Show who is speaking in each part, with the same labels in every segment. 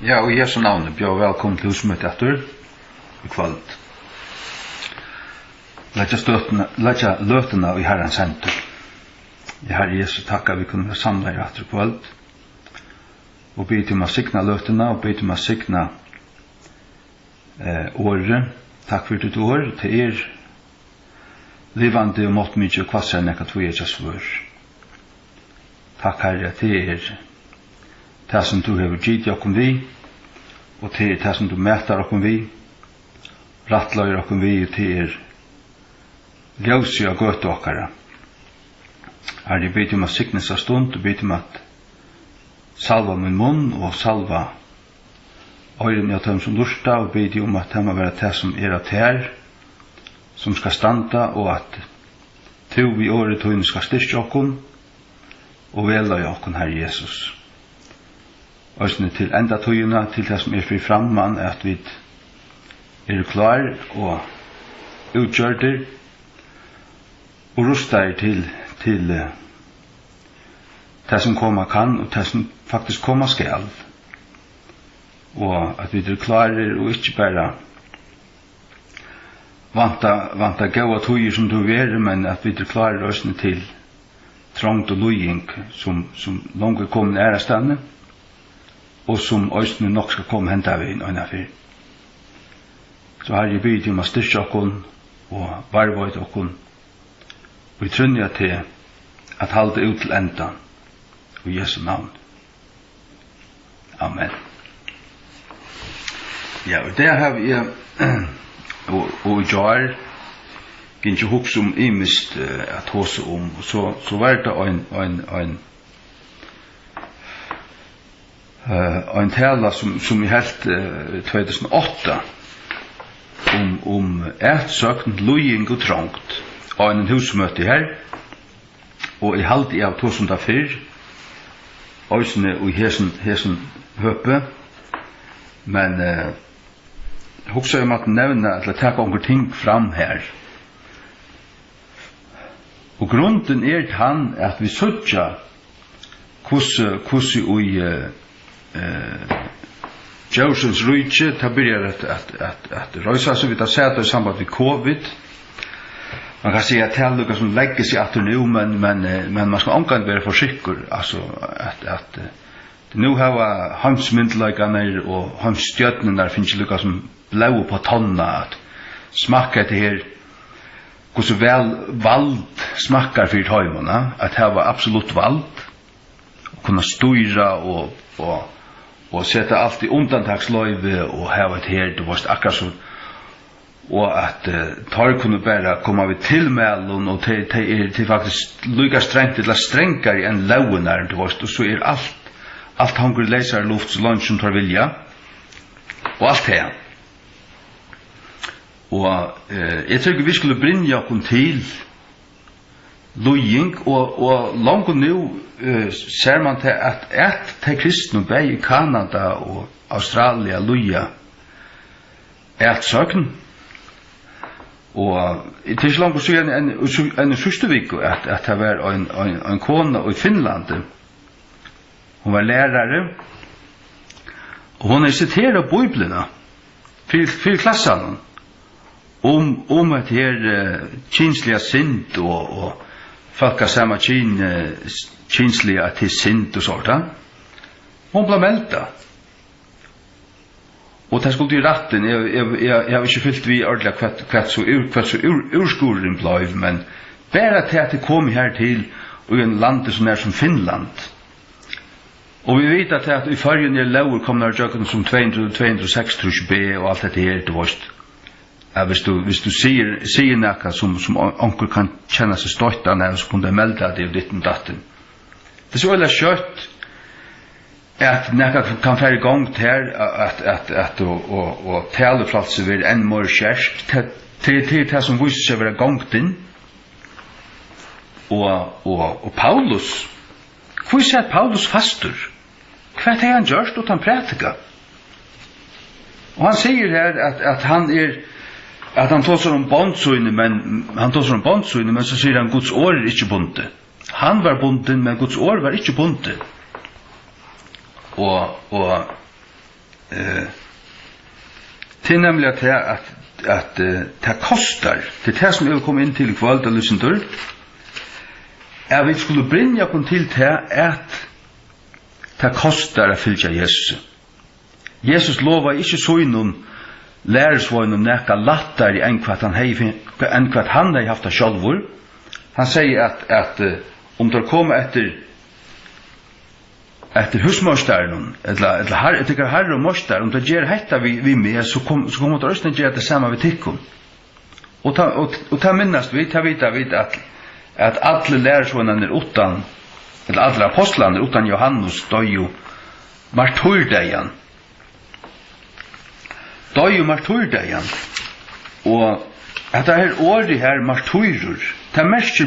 Speaker 1: Ja, og Jesu navn, bjør velkommen til husmøte etter i kveld. Letja løtene i Herrens henter. Herre Jesus, takk vi kunne være samlet etter kveld. Og be til meg sikna løtene, og be til meg sikna året. Takk for ditt år til livande og mått mye kvassere enn ekkat vi ikke svør. Takk Herre, til det som du har gitt okkom vi, og til det som du mætar okkom vi, rattløyer okkom vi, og til ljøsig og gøt okkara. Herre, jeg ber om at siknes av stund, og ber om at salva min munn, og salva øyren av dem som lursta, og ber om at det må være det som at her, som skal standa, og at to vi året tøyne skal styrke okkom, og veløye okkom, Herre Jesus. Øsne til enda tøyene, til det som fri framman, at vi klar og utgjørter, og rustar til det som komma kan, og det som faktisk komma skal. Og at vi klarer, og ikke bare vanta gaua tøyer som du er, men at vi klarer øsne til trångt og løying, som langt kommer ærestande, og som østene nok skal komme hent av inn og innafyr. Så har jeg bygd om å styrke okkon og varvøyde okkon, og vi trunner til at halde ut til enda i Jesu navn. Amen. Ja, og det har vi og i jar gikk ikke hoks om imist at hose om, så var det en tala som i helt 2008 om ætsøkten løying og trångt av en husmøte her, og i halvt av 2004 òsne og i hesen høpe, men hoksa om at nevna at ta onker ting fram her. Og grunden han at vi søtja hvordan i Josens rydtje, det byrjar at røysa seg, vi tar sett i samband med covid. Man kan si at det er noe som legger seg etter nå, men man skal omgang være forsikker, altså at nå har hamsmyndelagarna og hamstjøtnene finnes noe som blau på tonna, at smakka etter her, hvordan vel vald smakkar for tøymene, at det var absolutt vald, å kunne styra og sette alt i undantagsløyve og hava et her, det var akkurat så, og at tar kunne bare komme vi til mellom, og til faktisk lykka strengt, eller strengare enn lauen er, det var, og så alt hangre leisar luft så langt som tar vilja, og alt her. Og jeg tror vi skulle brinja okkom til løying, og langt nå ser man til at de kristne bei i Kanada og Australia løya søkken. Og det er ikke langt å si en sørste vik at det var en kone i Finland. Hun var lærere, og hun siteret Bibelene for klassene om at her kinslige synd og folk har samme kinslige til synd og sånt. Hun ble meldt. Og det skulle i ratten, jeg har ikke fyllt vi ordentlig hva så urskolen ble, men bare til at det kom her til i en land som Finland. Og vi vet at i fargen lover kom der jøkken som 206 B og alt dette her til vårt. Hvis du sier noe som onkel kan kjenne seg støtt av, så kunne du melde det og ditt og datten. Det er så veldig skjøtt at noe kan være i gang til og taleflatser vil enn mer kjærsk til det som viser seg være gongt inn. Og Paulus, hvor er Paulus fastur? Hva er han gjørst utan prætika? Og han sier her at han tåser om bondsøyne, men så sier han Guds år er ikke bundet. Han var bundet, men Guds år var ikke bundet. Og till nämligen att det kostar. Det här som jag kom in till kvalt och lyssna till. Är vi skulle brinja kon till det att det kostar att fylja Jesus. Jesus lovar inte så innom läresvånen näka lattare än vad han har haft självor. Han säger att om det kommer efter husmorstaren eller herre och morstar, om det ger hetta vi med så kommer det rösten göra det samma vid tikkum. Och ta minnast vi vet att alla läresvånen utan eller alla apostlarna utan Johannes då ju martyrdagen. Då ju martyrdagen. Och att det här ordet här martyrer, det mest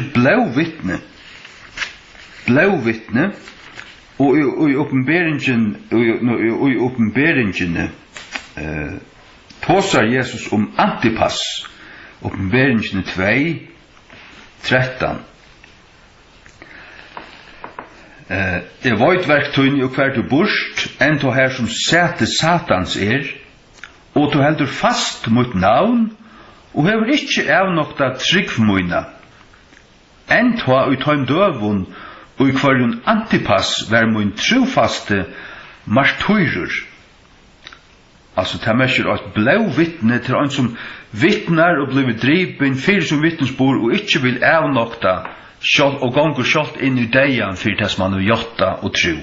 Speaker 1: blåvittne och i uppenberingen tåsar Jesus om Antipas, uppenberingen 2:13. Veit verktøyni og hver du burst, enn to her som sete satans og to heldur fast mot navn, og hever ikkje avnokta tryggfmøyna, enn to ut heim døvun, og i hverjun Antipas var mun trofaste martyrer. Altså, det mesjer et blå vittne til en som vittnar og blir driven fyrir som vittnesbord, og ikkje vil avnokta og gonger skjolt inn i deian fyrir det som han har gjort og tro.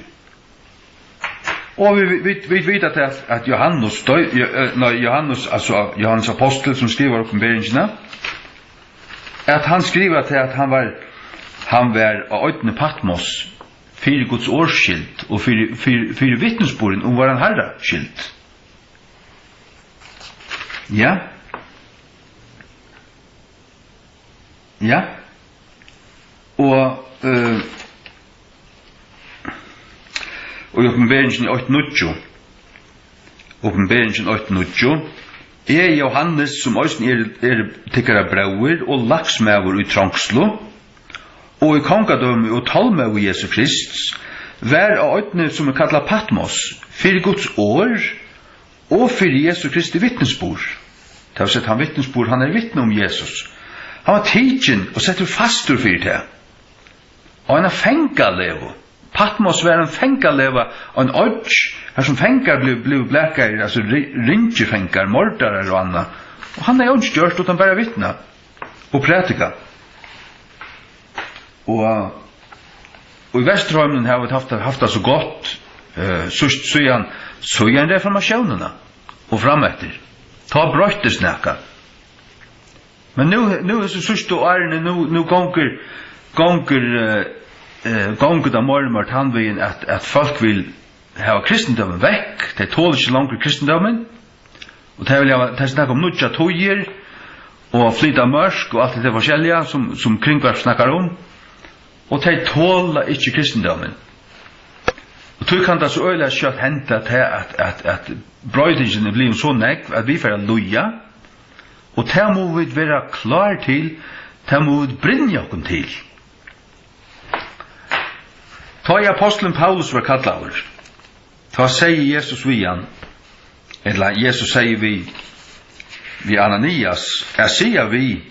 Speaker 1: Og vi vet at Johannes, Johannes apostel som skriver oppenberingene, at han skriver til at han var av øytene Patmos fyrir Guds årsskilt og fyrir vittnesboren om var han herra skilt. Ja. Og i oppenberingen 8:9 Johannes som øysen tikkara brauer og laksmæver i trangslo og i kongadømme og talmæv i Jesu Krist vær av øyne som kallet Patmos fyrir Guds år og fyrir Jesu Kristi vittnesbord. Det har sett han vittnesbord, han vittne om Jesus. Han var tidsin og setter fastur fyrir det. Og han fengalevo. Patmos var en fengaleva og en ødj, her som fengar blev blækar, altså ringjefengar, mordarar og anna. Og han jo ikke gjørst utan bare vittna og prætika. Og i Vesterholmen har vi haft det så godt, så igjen reformasjonene og frametter. Ta brøytes nekka. Men nu er så sørste årene, nu gonger da mormart handvegen at folk vil ha kristendommen vekk, de tåler ikke langt kristendommen, og de snakker om nudja tøyer, og flyta mørsk, og alt det forskjellige som kringvarp snakker om, og de tåler ikke kristendommen. Og tog kan det så øyla kjøtt hente at brøydingen blir så nekv at vi får loja, og det må vi være klar til, det må vi brinja okken til. Ta i apostelen Paulus var kallaver, ta sier Jesus vi han, eller Jesus sier vi Ananias, jeg sier vi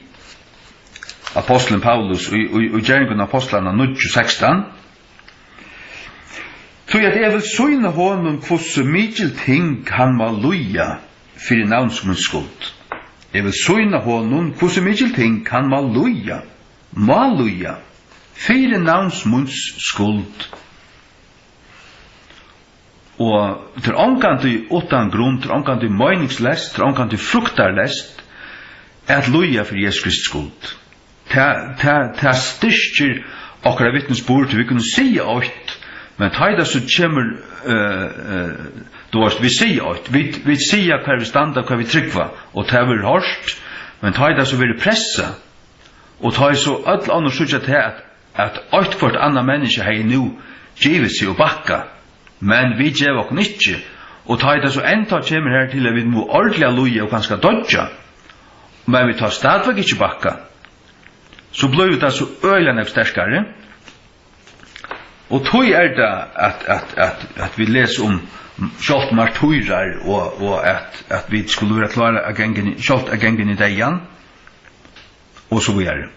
Speaker 1: apostelen Paulus og gjerningen av apostlarna 9:16, tog at jeg vil søgne honom hvordan mykje ting han må loja fyrir navnsmunds skuld. Jeg vil søgne honom hvordan mykje ting han må loja fyrir navnsmunds skuld. Og til omkanti utan grunn, til omkanti meningslest, til omkanti fruktarlest, at loja fyrir Jesu Kristi skuld. Det styrkjer okkara vittnesbord til vi kunne si åt, men taida så kommer vi sier åt, vi sier hva vi standa, hva vi tryggva, og det er hårst, men taida så vil pressa, og taida så all annar sutja til at åt hvert anna menneske hei nu givet seg og bakka, men vi gjev okkur ikkje, og taida så enda kommer her til at vi må ordelig loja og kanskje dodja, men vi tar stadvek ikkje bakka, så blir det så øyla nek sterskare, Og tog det at vi leser om sjalt martyrer og at vi skulle være klare sjalt agengen i dejan og så videre.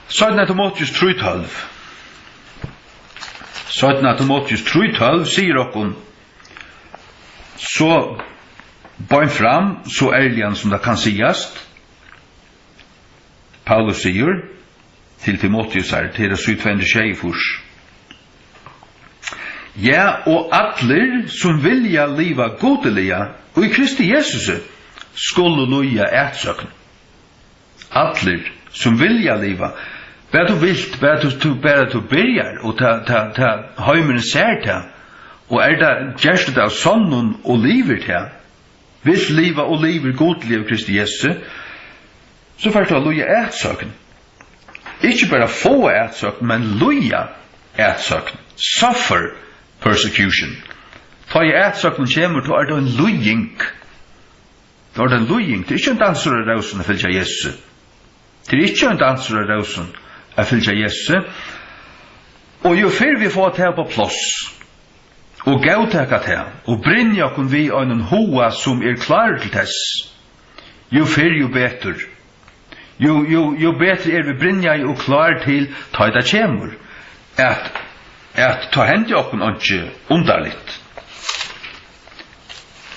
Speaker 1: Sødna Timotheus 3:12 Sødna Timotheus 3:12 sier okkon så bøyn fram så ærlig som det kan sigast. Paulus sier til Timotheus her til det 7:26 Ja, og atler som vilja liva godelige og i Kristi Jesus skulle loja ætsøkn. Atler som vilja liva Bär du vilt, bär du börjar och ta heimen ser ta och det gärst det av sonnen och livet här. Vill liva och liver godliv Kristi Jesus så får du loja ätsökn. Inte bara få ätsökn men loja ätsökn. Suffer persecution. Ta i ätsökn kommer då det en lojing. Då det en lojing. Det är inte en dansare rausen att följa Jesus. Det är inte en dansare rausen att följa Jesus. Och ju før vi får det på plats och gautäka det och brinja okon vi en hoa som klar till tess, ju før ju bättre. Jo bättre vi brinja och klar till ta det kemur. Att ta hänt okon inte underligt.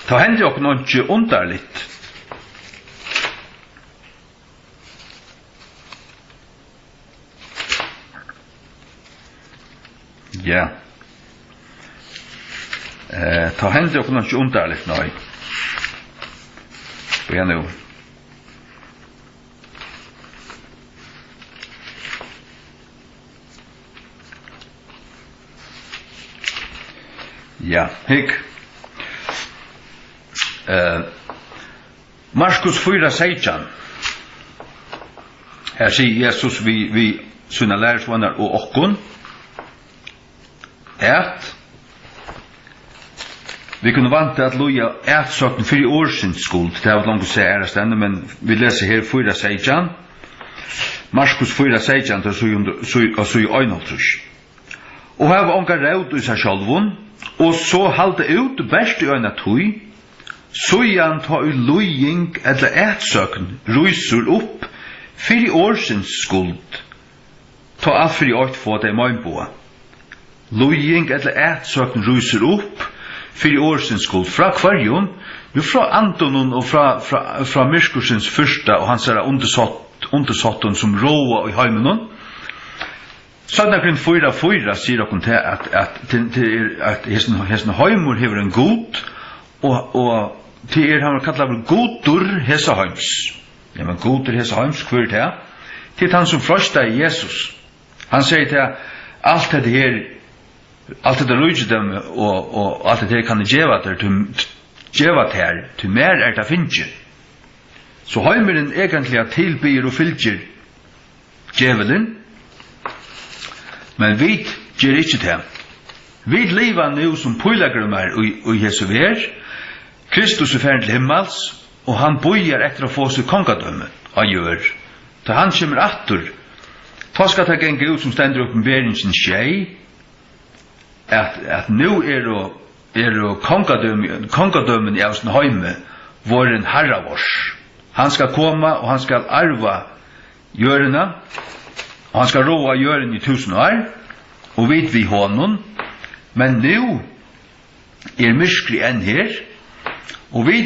Speaker 1: Ta hänt okon inte underligt. Ja. Ta händer och något underligt nej. Börja nu. Ja, hik. Markus 4:16. Här säger Jesus vi sina lärsvänner och okkon vi kunne vante at loja ætsøkten for i årsins skuld. Det var langt å se ærestende, men vi leser her 4:16. Markus 4:16 og så i øynholtrus. Og her var onka raud i seg sjalvun, og så halte ut best i øyna tøy, så igjen ta i lojing eller ætsøkten rysur opp for i årsins skuld. Ta alt for i årt få det møgnboa. Lojing eller ætsøkten rysur opp for i årsins skuld. Fra kvarjon, jo fra Antonon og fra Myrskursens fyrsta og hans undersåtten som råa i heimenon. Sånn grunn 4:4 sier okkur til at hesten heimur hever en god og til han kallar for godur hesa heims. Ja, men godur hesa heims, hver det til han som frøsta i Jesus. Han sier til alt det her allt det rujidem og allt det her kan geva der til mer det finnje. Så heimeren egentlig tilbyr og fylgjer djevelen, men vi gjør ikke det. Vi lever nå som pøylagrummer og Jesu ver. Kristus ferdig til himmels, og han bøyer etter å få seg kongadømme av gjør. Da han kommer atter, ta skal ta genge ut som stender opp med beringen skjei, at nå kongadømmen i Austen heime var en herra vårs. Han skal komme, og han skal arva gjørene, og han skal råa gjøren i 1000 år, og vi honom, men nå myskri enn her, og vi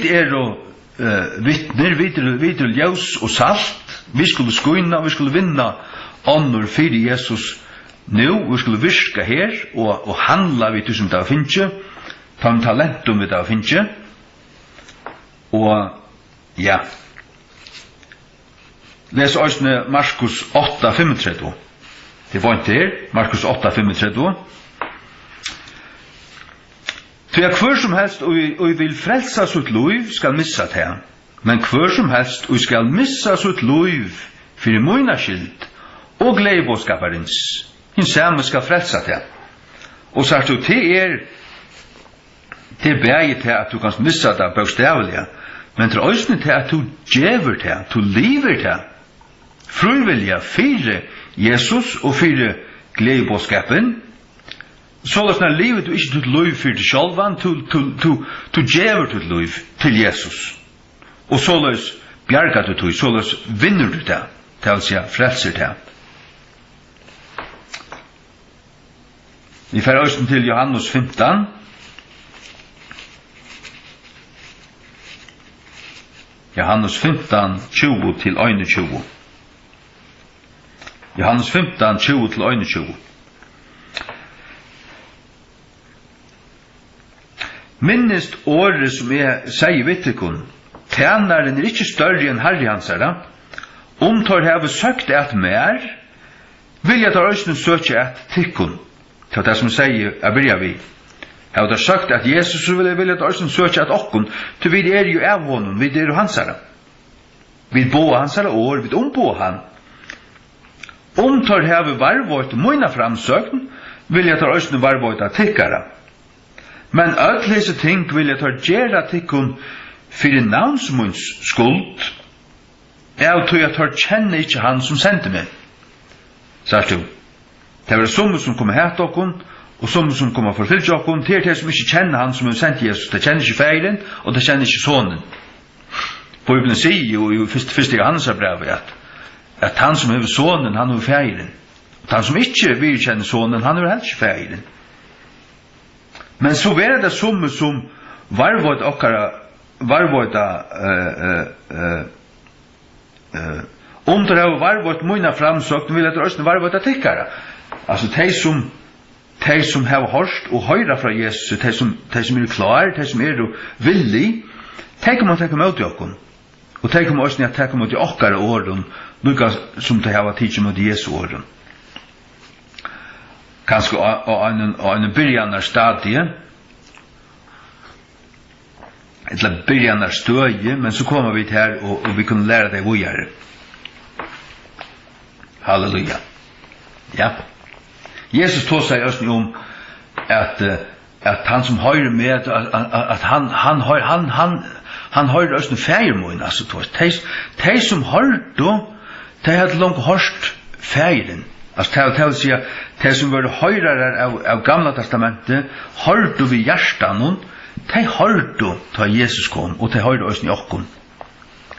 Speaker 1: vittner, vi ljus og salt, vi skulle skoina, vi skulle vinna ånder fyrir Jesus nå, vi skulle virka her, og handla vi som det finnje, ta en talentum vi det finnje, og ja, les òsne Markus 8:35. Det var ikke her, Markus 8:35. Til hver som helst og vil frelsa sitt liv skal missa det, men hver som helst og skal missa sitt liv for møyna skild og gledebåskaparins, hin samme skal frelsa det. Og så du til bægi til at du kan missa det bokstavlige, men til òsne til at du djever det, du lever det, frivilliga fyrir Jesus og fyrir gledeboskapen, så när livet du inte till liv för dig självan, to djäver till liv till Jesus. Och således bjargar du till, således vinner du det, det vill säga frälser det. Vi får östen till Johannes 15. Johannes 15, 20 till 21. Johannes 15, 20 till 21. Minnest året som jeg sier vittekon, tjeneren ikke større enn herre hans herre, tar heve søkt et mer, vil jeg ta øyne søke et tikkon, til det som sier, jeg bryr vi. Heve ta søkt at Jesus vil jeg ta øyne søke et okkon, til vi jo av honom, vi jo hans herre. Vi bo hans herre år, vi ombo han. Tar heve varvått møyna framsøkten, vil jeg ta øyne varvått av tikkara. Men öll hese ting vil jeg ta gjerra tikkun fyrir navnsmunds skuld, av tog jeg tar kjenne ikkje han som sendte meg. Sart du, det var somme som kommer hætt okkun, og somme som kommer forfyllt okkun, til det som ikkje kjenner han som har sendt Jesus, det kjenner ikkje feilen, og det kjenner ikkje sonen. Bibelen sier jo i første Johannes brev at han som har sonen, han har feilen. Og han som ikkje vil kjenne sonen, han har helst ikke feilen. Men så var det som varvått okkara varvåtta det har varvått møyna framsøkt vil etter østen varvåtta tikkara. Altså de som har hørt og høyra fra Jesus, de som klar, de som villig, de kommer å tenke mot okkon. Og de kommer også å tenke mot okkara åren, lukka som de har tidsi mot Jesu åren. Kanskje av en byrjanar stadie, eller byrjanar støye, men så kommer vi til her, og vi kunne lære det videre. Halleluja. Ja. Jesus tog seg også om at han som høyre med, at han høyre også feirmåen, altså de som hørte, de hadde langt hørt feiren. Altså det vil si at de som var høyrer av Gamla testamentet, hørte vi hjertan, de hørte da Jesus kom, og de hørte oss i okkon.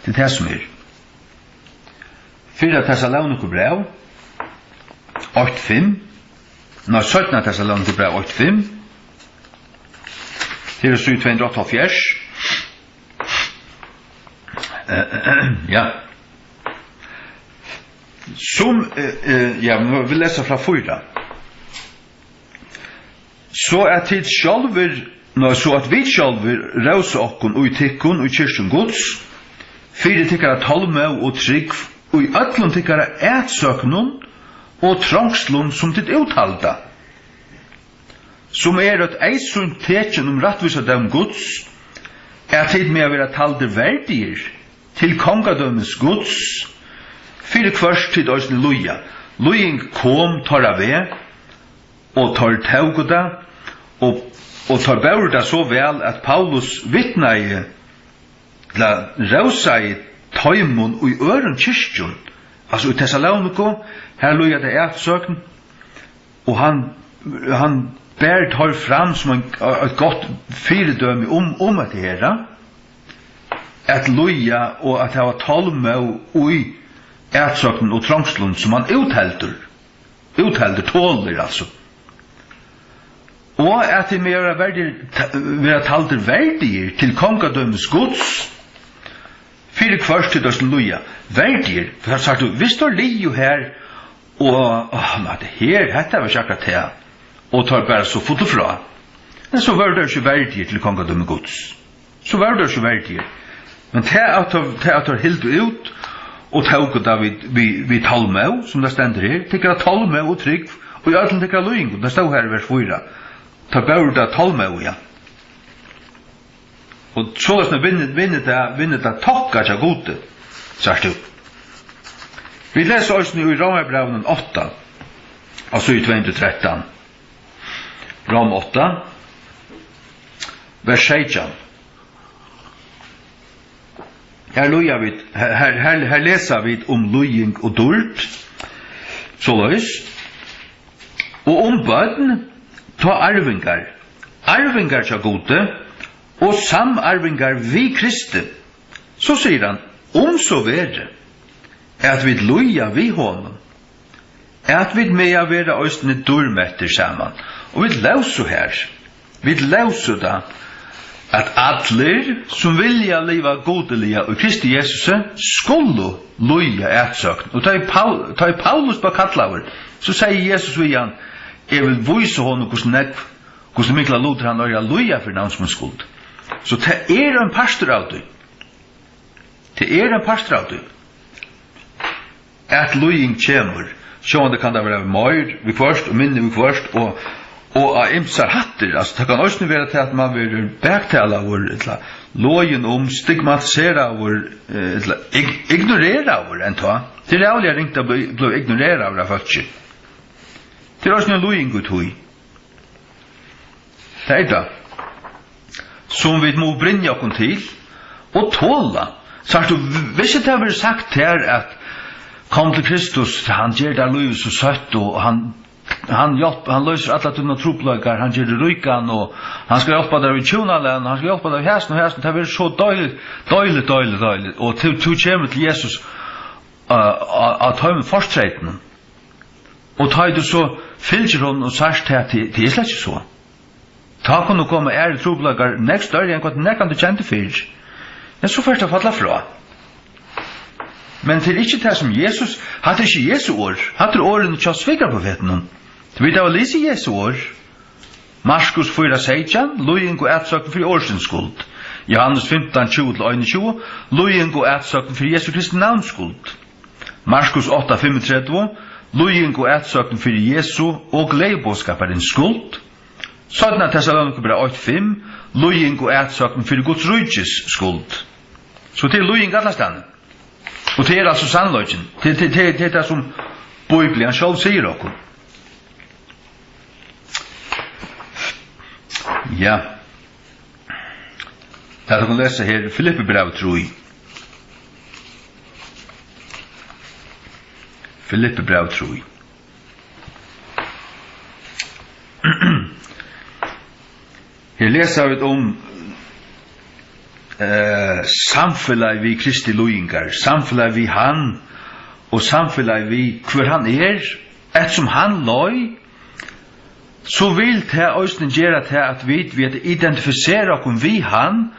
Speaker 1: Det det som 4 Tessalonikerbrev 8:5, 17 Tessalonikerbrev 8:5, det 248. Ja. Som vi läser fra 4. Så tid sjálver, så at vi sjálver rausa okkon og tikkun og kyrkjen Guds, fyrir tikkara talme og trygg, og i öllum tikkara ætsøknun og trangslun som titt uthalda. Som at eisun tekjen rattvisa dem Guds, tid med å være talder verdier til kongadømmes Guds, fyrir kvørst til òsne luja. Lujing kom tarra ve, og tar tauguda, og tar baurda så vel at Paulus vittnai la rausa i tøymun og i øren kyrkjun. Altså i Thessaloniko, her luja det ætsøkn, og han bær tar fram som et godt fyrdømme om at det her, at luja og at det var talme og i ætsøknen og trangslun som han uthelder tåler altså. Og at det mer være talder verdier til kongadømmes Guds, fyrir kvørst til døsten luja, verdier, for han sagt, hvis du li jo her, og det her, dette var ikke akkurat det, og tar bare så fotofra, men så var det ikke verdier til kongadømmes Guds. Så var det ikke verdier. Men det at du hilt ut, og tauget da vi talmau, som det stender her, tikkara talmau og trygg, og i allen tikkara luing, det stod her i vers 4, ta baurda talmau, ja. Og sånn vinner det tokka tja gode, sagt du. Vi leser også i Romerbrevnen 8, altså i 213. Rom 8, vers 16. Her leser vi om lujing og dult, så løs. Og bøten, ta arvingar. Arvingar tja gode, og samarvingar vi Kristi. Så sier han, så vere, at vi loja vi honom, at vi med være østene durmetter saman. Og vi lauser her, vi lauser da, at atler som vilja liva godelige og Kristi Jesus skulle loja etsøkn. Og ta i Paulus på kattlaver, så sier Jesus vi han, jeg vil vise honom hvordan mikla loter han er loja for navnsmunds skuld. Så det en pastor av det. Det en pastor av det. At lojing kjemur, sjående kan det være møyr vi først, og minne vi først, og av imsar hatter, altså det kan også være til at man vil bergtale av lojen stigmatisere av ignorere av enn ta. Det er jævlig ringt å bli ignorere av folk. Det er også en lojing ut hui. Det er det. Som vi må brinja okkur til, og tåla. Så hvis det har vært sagt her at kom til Kristus, han gjør det liv så søtt, og han løser alle tunne tropløkar, han gjør det rykan, og han skal hjelpe deg i tjonalen, han skal hjelpe deg i hæsen og hæsen, det har vært så døylig, og til kommer til Jesus av tøymen forstreiten, og tar du så fylger hun og sørst her til det er slett ikke så. Ta kunne komme tropløkar nekst større enn hva nekkan du kjente fyrir. Men så først å falla fra. Men til ikke det som Jesus, hatt ikke Jesu år, hatt årene til svigerprofeten. Du vet av å lese Jesu år. Markus 4:16, lojing og etsøkken for årsens skuld. Johannes 15:20-21, lojing og etsøkken for Jesu Kristi navns skuld. Markus 8:35, lojing og etsøkken for Jesu og gledebådskaperens skuld. Sånn Thessalonika 8:5, lojing og etsøkken for Guds rydges skuld. Så det lojing alle stedene. Og det altså sannløgjen. Det det som Bibelen selv sier okkur. Ja. Det kan lese her Filippe brev 3. Filippe brev 3. Her leser vi samfellag vi Kristi lojingar, samfellag vi han, og samfellag vi hver han et som han loj, så vil det også gjøre til at vi identifiserer oss vi han,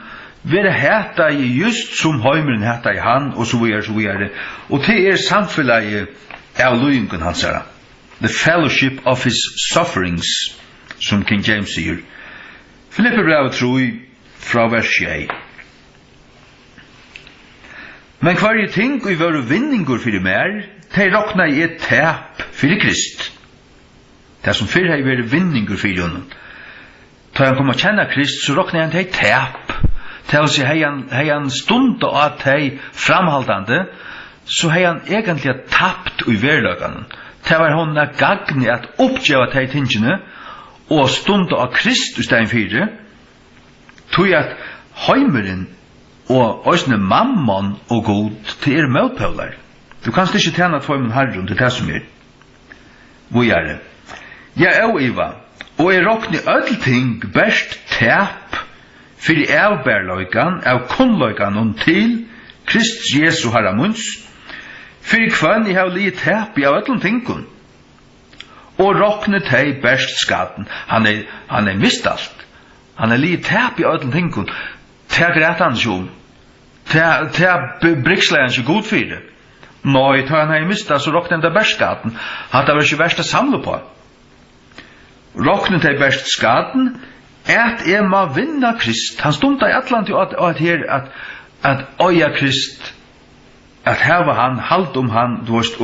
Speaker 1: være hæta i just som heimeren hæta i han, og så videre. Og det samfellag av lojingen hans her. The fellowship of his sufferings, som King James sier. Filippe brev 3 fra vers 6. Men hver ting vi var vinningur fyrir mer, de rokna i et tap fyrir Krist. Det som fyrir hei var vinningur fyrir honom. Da han kom å kjenne Krist, så rokna han til tap. Til å si hei han stund og at hei framhaldande, så hei han egentlig tapt i verdagen. Det var hon gagni at oppgjeva tei tingene, og stund av Krist i stein fyrir, tog at heimeren og òsne mammon og god til møtpølar. Du kanst ikke tjena tvøymen herren til det som Hvor er det? Ja, Iva, og rokni öll ting best tap fyrir avbærløykan av kunnløykan til Krist Jesu Herra munns, fyrir kvann I har li tap I av öll tingun, og rokni tei best skaden. Han mist alt. Han li tap I av öll tingun. Det græt han ikke det briksler han ikke god for det. Nei, da han mistet, så råkne han det best skaden. Han var ikke verst å samle på. Råkne det best skaden, at må vinna Krist. Han stod I Atlantis at øya Krist, at her var han, halt han, du vet,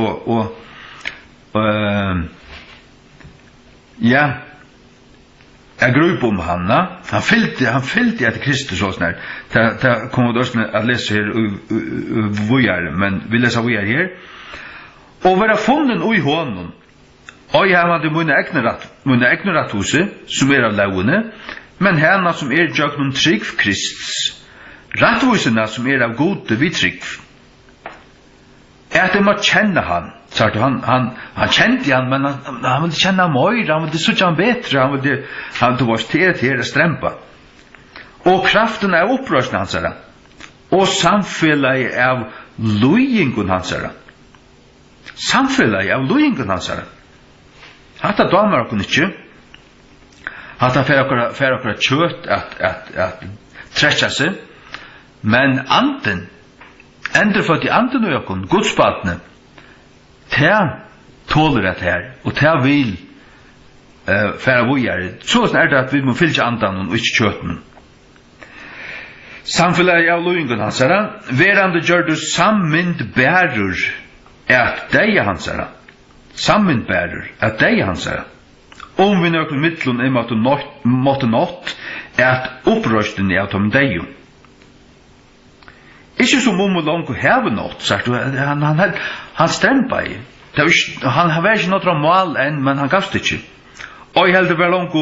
Speaker 1: ja, jeg grupp han, han fyllde etter Kristus og sånn her. Det kommer vi også å lese her men vi leser hvor her. Og være funnen i hånden, og jeg hadde mine egneratthuse, som av lauene, men henne som jøgnen trygg Kristus, ratthusene som av gode vi trygg. Att det måste känna han. Så att han kände han, men han ville känna mer, han ville så han bättre, han tog oss till att strämpa. Och kraften är upprörsten hans herra. Och samfället av lojingen hans herra. Samfället av lojingen hans herra. Hatta damer och inte. Hatta för okra kött att träscha sig. Men anden, änderfött i anden och okon, gudsbatne, det tåler det här, och det vill færa vojare. Så är det att vi må fylla andan och inte kötten. Samfellet av lojingen hans herra, verande gjør du sammind bærur at deia hans herra. Sammind bærur at deia hans herra. Om vi nøkken mittlun måtte nått at opprøsten av tom deio. Ikke som om og langt heve nått, sagt du, han strempa i. Han har vært ikke noe mål enn, men han gavst ikke. Og jeg heldur var langt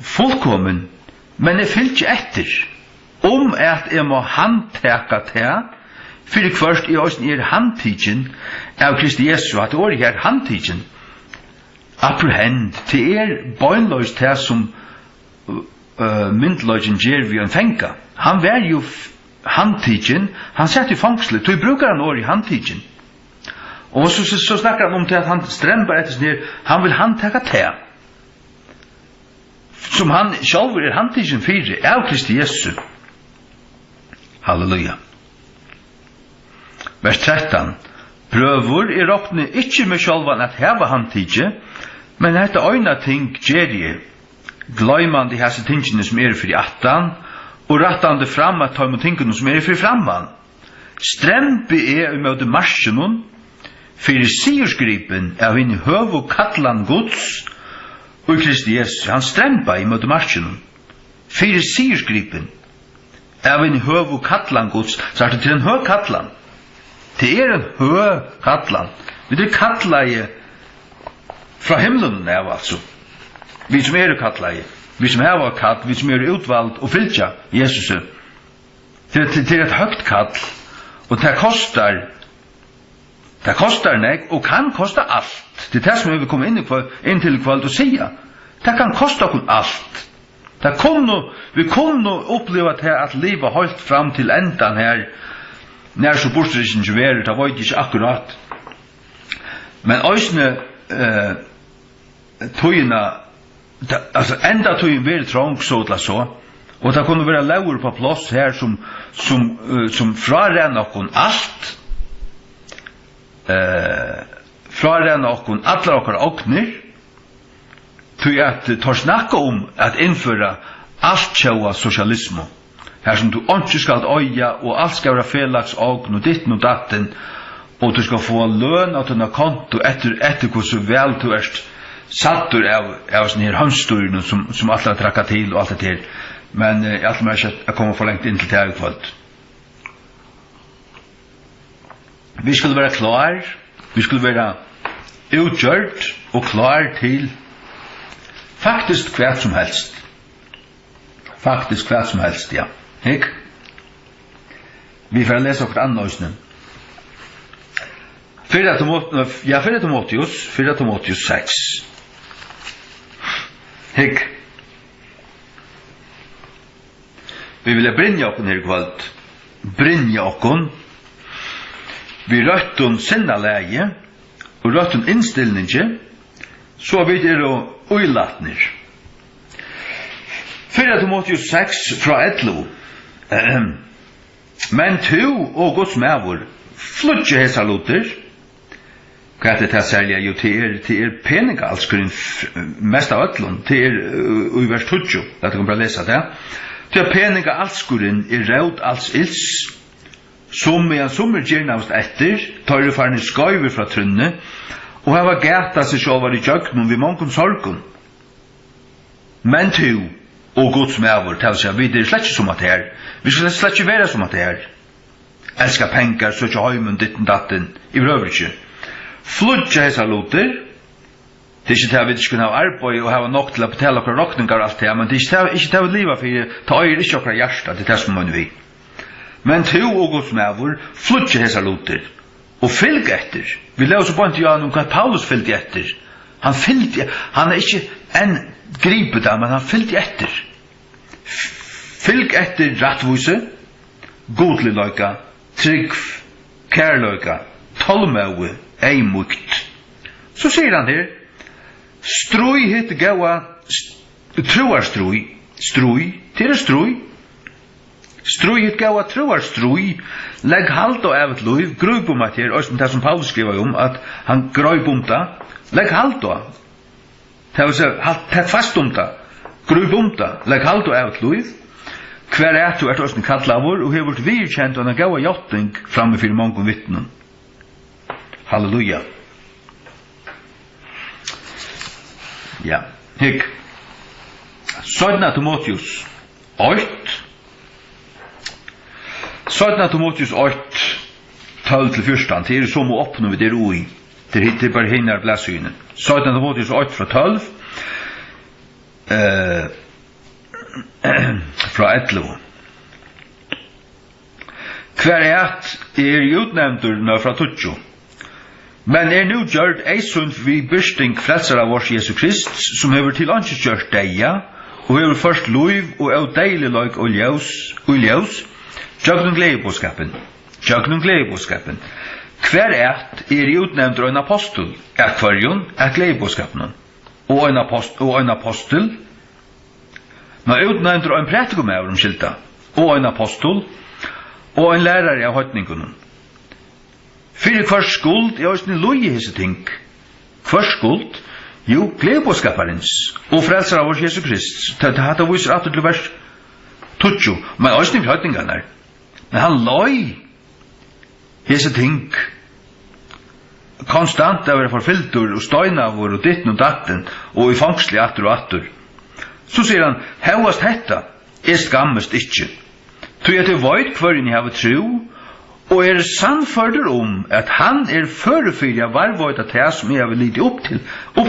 Speaker 1: fullkommen, men jeg fyllt ikke etter. Om at jeg må handteka til, fyrir først i oss handtidgen av Kristi Jesu, at det er handtidgen, apprehend, til bøgnløs til som myndløgjen gjer vi en fenka. Han var jo handtidgen, han satt i fangslet, tog brukar han år i handtidgen. Og så snakker han om til at han stremper etter sånn han vil handteka til. Som han selv er handtidgen fyrir, av Kristi Jesu. Halleluja. Vers 13. Prøver er råkne ikkje med sjálvan at heva handtidje, men hette øyna ting gjerje, gløymande hese tingene som er fyrir attan, og rattande fram at tøymo tingene som er fyrir framman. Strempi er umøte marsjenun, fyrir sigursgripen av hinn høvu kallan Guds, og Kristi Jesus, han strempa i møte marsjenun, fyrir sigursgripen, av en høvu kallan Guds, så er det til en høv kallan. Det er en høv kallan. Vi er kallaje fra himmelen av altså. Vi som er kallaje. Vi som har kall, vi som er utvalgt og fyltja Jesus. Det er et høgt kall, og det kostar nek, og kan kosta alt. Det er det som vi vil komme inn til kveld og sia. Det kan kosta okkur alt. Vi kunne oppleva til at livet holdt fram til endan her, nær så bortstrykjen ikke verer, det var ikke akkurat. Men òsne tøyina, altså enda tøyen verer trång så til så, og det kunne være laur på plass her som frarenn okkon alt, frarenn okkon atler okkar okner, tog at tar snakka om at innføra alt tjaua sosialismo. Her som du ikke skal øya, og alt skal være felags ogn, og ditten og datten, og du skal få løn av denne konto etter hvordan vel du erst sattur av sånne her håndstyrene som alle har trakka til og alt det til. Men alt må ikke komme for lengt inn til det kvalt. Vi skulle være klar, vi skulle være utgjørt og klar til faktisk hvert som helst. Faktisk hvert som helst, ja. Hek? Vi får lese okkur annøysene. 4 Timotheus 6. Hek? Vi vil brinja okkur her kvalt. Brinja okkur. Vi røttun sinna leie, og røttun innstillningi, så vi og uilatnir. 4 Timotheus 6 fra 11. Men tu og Guds mævur flutje hesa luter. Hva er det til særlig? Jo, til peningalskurin mest av öllun, til i vers 20. Dette kan bare lese det. Til peningalskurin raud alls ils, som medan sommer gjernavst etter, tar det farne skøyver fra trunne, og hava gæta seg sjálvar i jøgnum vi mongun sorgun. Men tu og Guds mævur, til å si, vi er slett ikke som at det er. Vi skal slett ikke være som at det er. Elska pengar, så ikke høymun, ditten, datten, i brøver ikke. Flutja hesa luter, det er ikke til at vi ikke kunne ha arbeid og hava nok til å betale okra rokningar og alt det, men det er ikke til å liva for ta øyre ikke okra hjärsta, det er det som man vi. Men tu og Guds mævur, flutja hesa luter, og fylg etter. Vi leser på en til Jan om hva Paulus fylgte etter. Han ikke en gripet av, men han fylgte etter. Fylg etter rattvise, godliløyka, trygg, kærløyka, tolmøve, eimukt. Så sier han her, strøy hitt gaua, troarstrøy, strøy, til strøy, strøy hitt gaua troarstrøy, legg halt og evet løyv, grøyp om at her, og det som Paulus skriver om, at han grøyp om det, legg halt og, det vil si, tett fast om det, grøyp om det, legg halt og evet løyv, hver du også kallt av vår, og har vært virkjent og han gaua jotting framme for mange vittnen. Halleluja. Ja, hikk. 17. Timotheus 8. 17. Timotheus 8, 12-14, det så må oppnå vi det ui. Det hittir bare hinner blæsynen. 17. Timotheus 8 fra 12, fra 11. Hver utnevntur fra 20. Men nu gjørt eisund vi byrsting frelsar av vårs Jesu Krist, som hever til anses gjørt deia, og hever først loiv og av deilig løg og ljøs, tjøgnum gledebåskapen. Hver utnevnt en apostel, hverjon gledebåskapen, og en apostel, men utnevnt en prætikumæver skilta, og en apostel, og en lærare av høytningunnen. Fyrir hver skuld er også en løy i hese ting. Hver skuld, jo, gledebåskaparins, og frelsar av vår Jesu Krist. Det hatt av viser at til vers 20, men også en høytningarna. Men han løy hese ting konstant av forfilter og støynavur og ditten og datten og i fangslig atter og atter. Så sier han, hevast hetta, skammest ikkje. Tog at det veit hverjen jeg har tro, og sannførder at han førefyrja varvøyta til som jeg har lidt opp til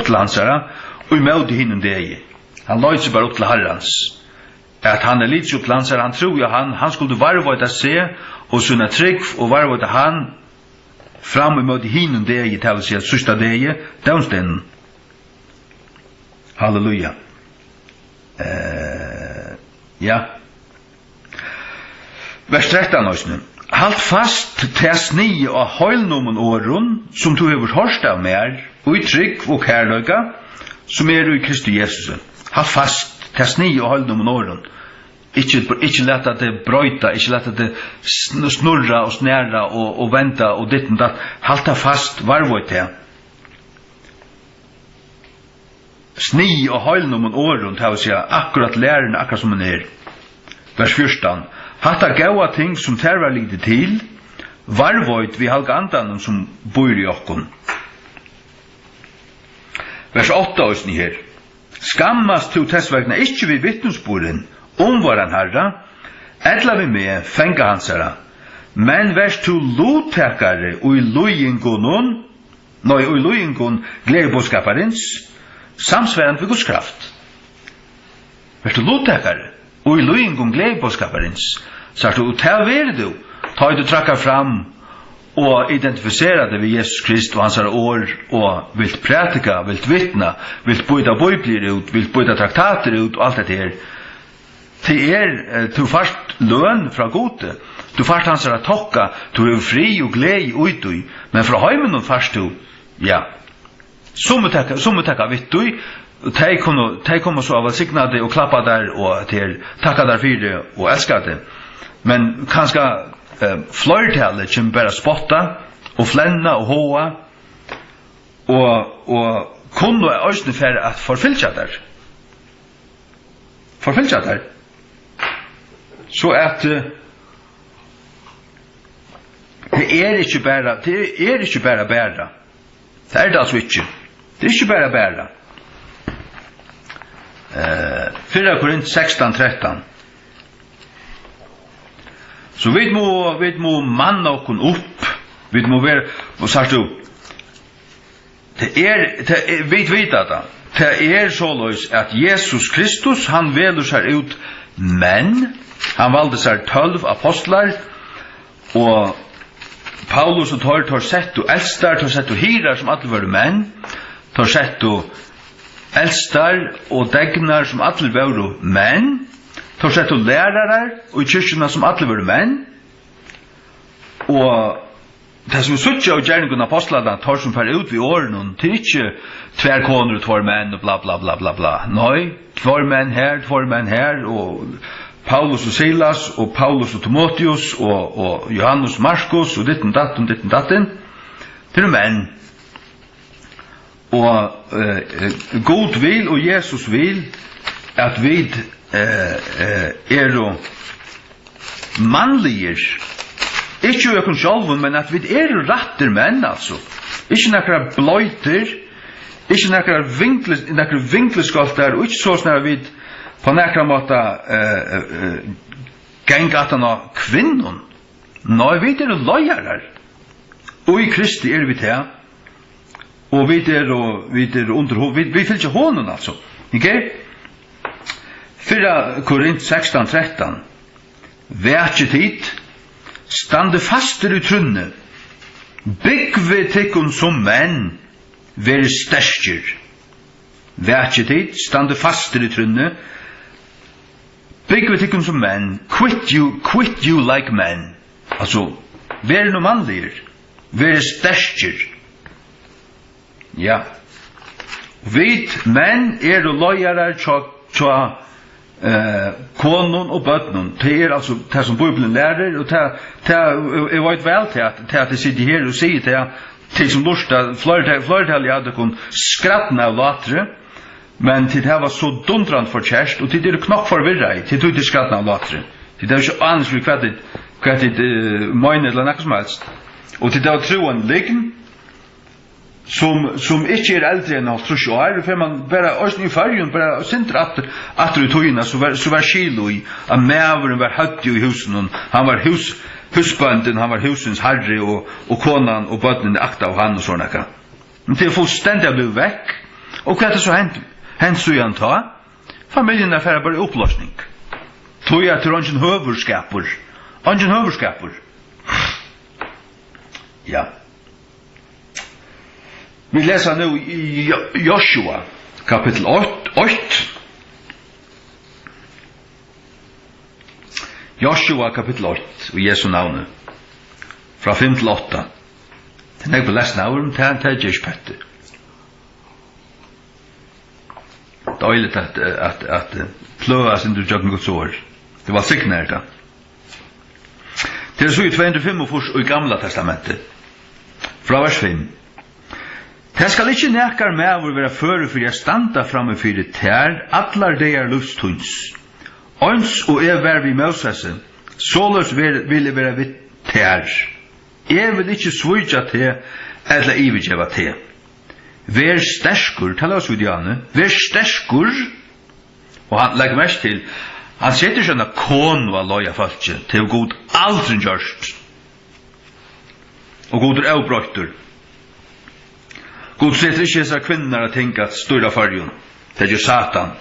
Speaker 1: lansara, og i møte hinnom deg. Han løy seg bare opp til herrans. At han lidt opp til lansara, han tror han skulle varvøyta seg, og sunna trygg, og varvøyta han fram i møte hinnom deg, til å si at sørsta deg, downstenen. Halleluja. Ja. Vers 13 også. Halt fast til sni og høylnomen åren, som du har hørst av mer, og i trygg og kærløyga, som i Kristi Jesus. Halt fast til sni og høylnomen åren. Ikke lett at det brøyta, ikke lett at det snurra og snæra og venta og ditt og datt. Halt fast, varvøy til. Sni og høylnomen åren, til å si akkurat læreren, akkurat som han Vers 14. Hatta gaua ting som tervar ligger til, varvøyt vi halga andan som bor i okkon. Vers 8 også her. Skammast to tessvegna ikkje vi vittnesboren varan herra, edla vi med fenga hansara, men vers to lottekare og i lojingon gledebåskaparins, samsverand vi Guds kraft. Vers to lottekare, og i lojingon gledebåskaparins, så du til være du, ta du trakka fram og identifisera det ved Jesus Krist og hans år, og vilt prætika, vilt vittna, vilt bøyda bøyblir ut, vilt bøyda traktater ut, og alt det her. Du fast løn fra gode, du fast hans tokka, du er fri og gled utui, men fra heimen fast du, ja, som må takka vittui, de kommer så av å signa det og klappa der og til takka der for det og elska det. Men kanskje fløytallet som bare spotta og flenna og hoa og kunne øyne for at forfylja der. Så at det er ikke bare bæra. Det er det altså ikke. Det er ikke bare bæra. 4 Korint 16-13. Så vi må manna okkur opp. Vi må være, og sagt du, vi vet det. Det såleis at Jesus Kristus, han velur seg ut menn, han valde seg 12 apostlar, og Paulus og tar sett og elstar, tar sett og hirar som alle var menn, tar sett og elstar og degnar som alle var menn, tar sett og lærarar og i kyrkjena som alle var menn, og det som suttja og gjerningun apostlarna tar som fer ut vid åren, til ikkje tver koner og tver menn og bla bla bla bla bla. Nei, tver menn her, og Paulus og Silas, og Paulus og Timotheus, og Johannes og Markus, og ditten datten, til menn. Og God vil, og Jesus vil, at vi mannliger, ikke jo sjálvum, men at vi ratter menn, altså. Ikke nekkar bløyter, ikke nekkar vinkleskoltar, og ikke så snart vi på nekkar måte gengat av kvinnen. Nei, vi løyarar. Og i Kristi vi til. Og vi under vi fyller ikke hånden, altså. Ikke? 4 Korint 16-13. Vær ikke tid, stande faster i trunne, byggve tikkun som menn, være sterskjer. Vær ikke tid, stande faster i trunne, byggve tikkun som menn, quit you like men. Altså, være no mannligere, være sterskjer. Ja. Vit menn og lojarar tja konon og bøtnon. Det altså det som Bibelen lærer, og jeg vet vel til at jeg sitter her og sier til som lusta flertall jeg hadde kun skratten av latre, men til det var så dundrand for kjærst, og til det knokk forvirret til det skratten av latre. Til det var ikke ansvar hva det møgnet eller noe som helst. Og til det var troen liggen, som ikke eldre enn 30 år, for man bare også i fargen, bare sinter atter i togene, så var kilo i, at mæveren var høtt i husen, han var husbønden, han var husens herre, og konan og bønnen akta av han og sånn ekka. Men til fullstendig ble vekk, og hva det så hent så igjen ta? Familien er bare i oppløsning. Tog jeg til ungen høverskaper. Ja. Vi leser nå i Joshua, kapittel 8. Joshua, kapittel 8, i Jesu navnet. Fra 5 til 8. Den jeg vil lese navnet, det er ikke pette. Det er øyelig at pløva sin du tjøkken Guds år. Det var sikkert det. Det er så i 245 og i Gamla testamentet. Fra vers 5. Det skal ikke nekkar med å være føre for jeg standa framme for det her, atlar det luftunds. Ons og jeg var vi Moses, såløs vil jeg være vidt her. Jeg vil ikke svøyja til, eller ivergjeva til. Vær sterskur, tala oss ut Janne, vær sterskur, og han legger mest til, han setter sånn at kon var loja falskje, til god aldri gjørst, og god avbrøkter. God setter ikke disse kvinner å tenke at større fargen. Det er jo Satan.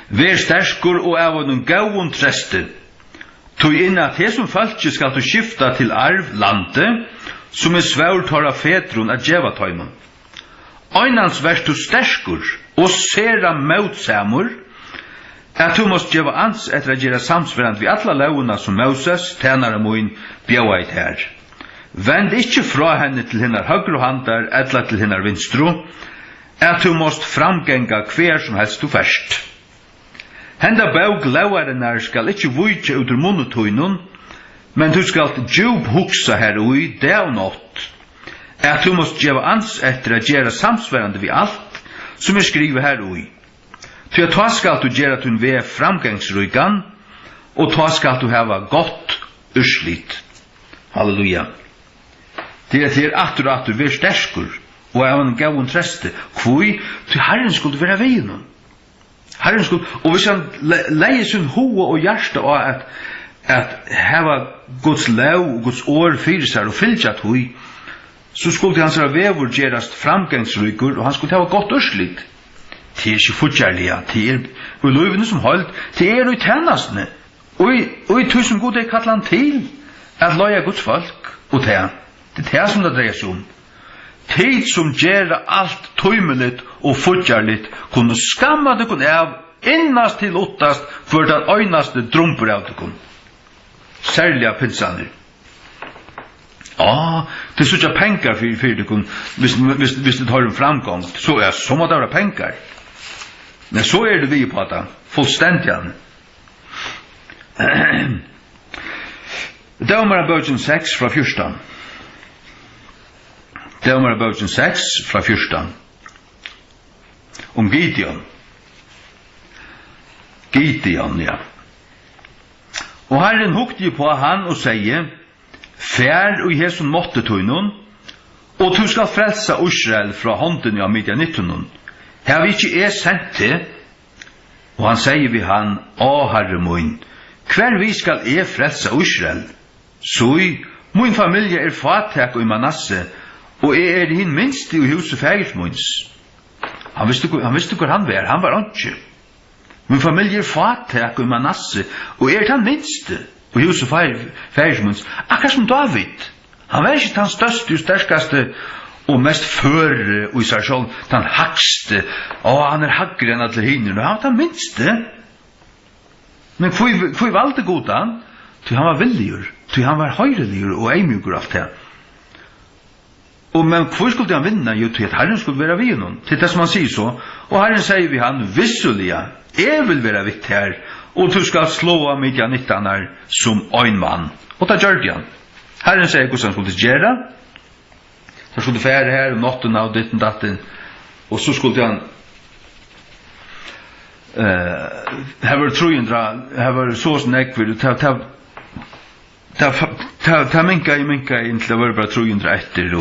Speaker 1: Vær sterskur og av noen gauon treste. Tog inn at det som falskje skal du skifta til arv landet, som svær tar av fedron at djeva tøymon. Øynans vær du sterskur og sera motsamur, at du måst djeva ans etter å gjøre samsverand vi alla launa som Moses, tænare moin, bjauait her. Vend ikke fra henne til hennar høyre handar, eller til hennar vinstro, at du måst framgenga hver som helst du først. Henda baug lauarenar skal ikke vujtje ut ur monotøynun, men du skal djup huksa her ui, det og nått, at du måst gjeva ans etter å gjøre samsverande vi alt, som skrivet her ui. Til at ta skal du gjøre at hun ved framgangsryggan, og ta skal du hava godt urslit. Halleluja. Det er atter og atter, vær sterskur, og av en gavun treste, kvui, til Herren skulle være veien. Herren skulle, og hvis han leier sin hoa og hjärsta av at heva Guds lov og Guds år fyrir seg og fylgjat hui, så skulle hans vevur gerast framgangsrygur, og han skulle heva godt urslit. Det er ikke futjarliga, det er i løyvene som holdt, det er i tennastene, og i tusen god kallar han til at løya Guds folk og det er som det dreier seg om. Tid som gjør alt tøymeligt og futjarligt kunne skamma det kunne av innast til ottast for den øynaste drumper av det kunne. Særlig av pinsaner. Det er så ikke penger for det kunne, hvis det tar en framgång, så må det være penger. Men så er det vi på det, fullstendig. Dømmerbøkjen 6 fra 14. Dømmerbøkjen 6 fra 14. Om Gideon. Gideon, ja. Og Herren hukte på han og sier, fær og Jesu måtte tøynon, og du skal frelsa Israel fra hånden av Midianittunon. Her vi ikke er sendt til, og han sier vi han, Herre min, hver vi skal frelsa Israel, så min familie fatak og i Manasse, og hin minste i huset fægersmunds. Han visste hvor han var ikke. Min familie fatak og i Manasse, og han minste i huset fægersmunds. Akkurat som David. Han var ikke den største og sterkeste og mest føre og i seg selv, den hakste. Han haggre enn alle hinner, han var den minste. Men hvor valgte god han? Til han var villigur, til han var høyreligur og eimjugur alt det. Men hvor skulle han vinna? Jo, til at Herren skulle være vi noen. Til det som han sier så. Og Herren sier vi han, vissulia, jeg vil være vitt her, og du skal slå av Midianittarnar som ein mann. Og da gjør de han. Herren sier hvordan han skulle gjøre. Han skulle fære her, notten av ditten datten, og så skulle han her var 300, her var så snekver, ta minka inn til det var bare 300 etter,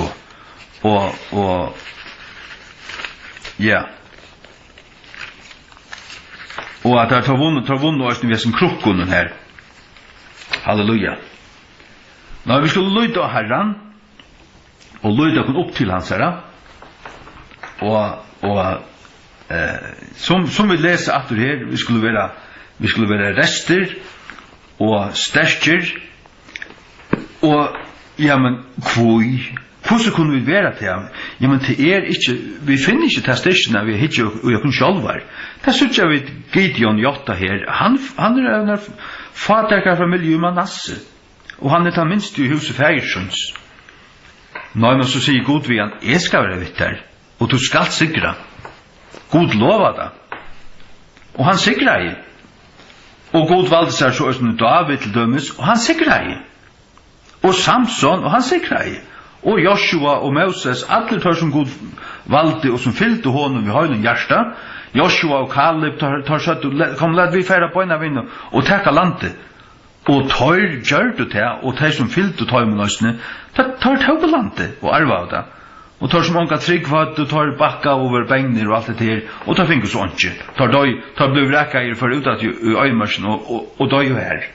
Speaker 1: og ja. Og at jeg tar vunnet oss ved som krukkunnen her. Halleluja. Nå, vi skulle lyde av Herren, og lyde oss opp til hans herre, og som vi leser etter her, vi skulle være rester, og sterker, og, ja, men, hvordan kunne vi være til ham? Ja, men det ikke, vi finner ikke til styrkene vi hittar og jeg kunne sjálvar. Det synes jeg vi Gideon Jotta her, han en faderkar familie i Manasse, og han den minste i huset Fægersunds. Nå, men så sier Gud vi han, jeg skal være vitt her, og du skal sikra. Gud lova det. Og han sikra i. Og Gud valgte seg så som David til dømes, og han sikra i. Og Samson, og han sikra i. Og Joshua og Moses, alle tar som Gud valgte og som fylte honom ved høyden hjärsta. Joshua og Kaleb tar søtt og kom lett vi færa på en av vinner og tekka landet. Og tar gjør det til, og tar som fylte tar med nøysene, tar tøy på landet og arva av det. Og tar som onka tryggvatt, og tar bakka over bengner og alt det her, og tar finkus åndsje. Tar blei rekka i for utat i øymarsen, og døy jo her.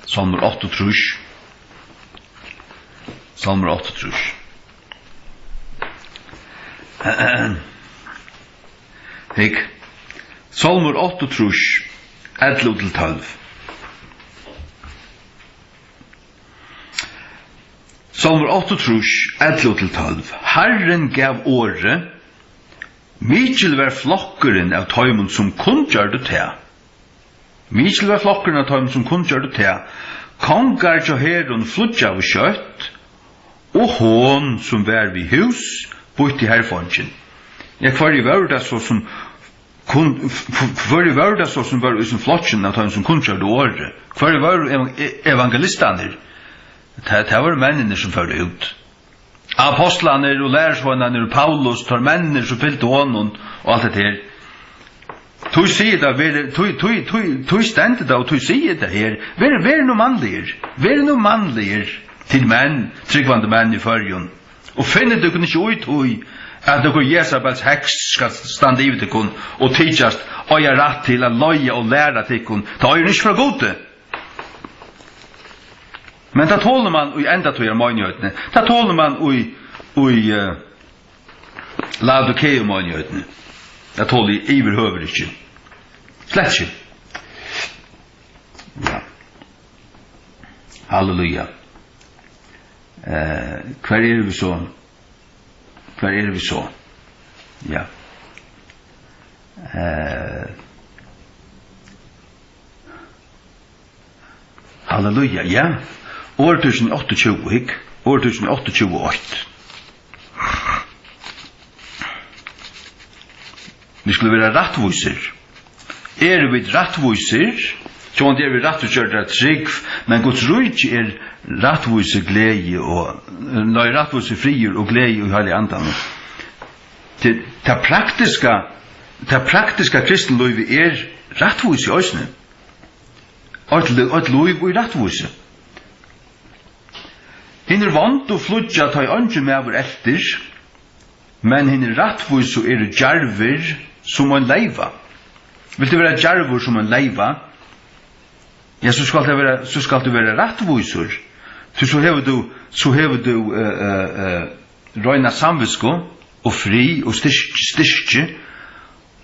Speaker 1: Salmer 8 trus. Salmer 8 trus. Hik. Salmer 8 trus. 11-12. Salmer 8 trus. 11-12. Herren gav åre. Mikkel var flokkeren av tøymund som kun gjør det til. Mikkel var flokkeren av tøymund som kun gjør det til. Kongar til herren flutja av kjøtt, og hån som var vid hus, bort i herfongen. Ja, hver i verda så som var i som flokken av tøymund som kun gjør det åre. Hver i verda evangelistaner. Det var mennene som førte ut. Apostlaner og lærersvannene og Paulus tar mennene som fyllte hånden og alt det her. Tu sier det, tu stendte det, og tu sier det her. Vær noe mannligere til menn, tryggvande menn i førjon. Og finner du ikke ut at dere Jezabels heks skal stande i til kun, og tidsast, og jeg rett til å løye og lære til kun. Det er jo ikke fra gode. Men det tåler man i enda tog det tåler man i Laodikea-møgnjøtene. Jag tål i överhuvud inte. Slett inte. Ja. Halleluja. Kvar är vi så? Kvar är vi så? Ja. Halleluja, ja. År 2028, hikk. År 2028. Vi skulle være rattviser. Vi rattviser? Så det vi rattviser trygg, men Guds rike rattviser glede og rattviser frier og glede og heilig andan. Det praktiska kristenløyve rattviser i øysene. Et løyve i rattviser. Hinn vant og fludja ta i andre med vår elter, men hinn rattvis og djarver som en leiva. Vil det være djarver som en leiva, ja, så skal det være rattvisor. Så hever du røyna samvisko og fri og styrke,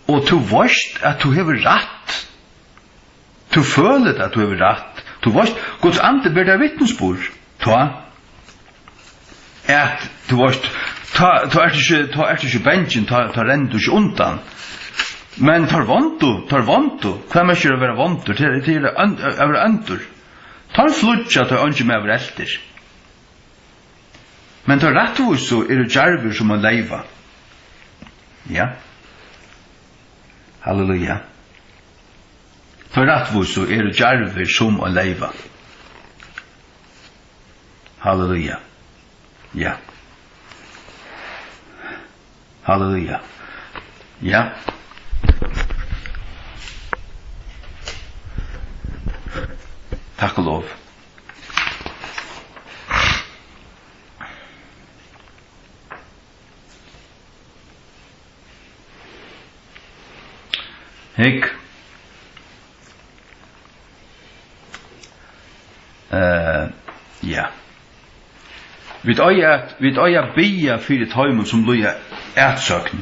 Speaker 1: og du varst at du hever ratt. Du føler at du hever ratt. Du varst, Guds ande ber deg vittnesbord. At du varst, ta ikke bensin, ta renn du ikke undan. Men tar vantu. Hva er mest å være vantu? Til å være andur. Tar flutja til å ønske med over elter. Men tar rettvis så det djarver som å leiva. Ja. Halleluja. Tar rettvis så det djarver som å leiva. Halleluja. Ja. Halleluja. Ja. Takk og lov. Hikk. Ja. Vi øya bia fyrir tøymon som luja ætsøkn.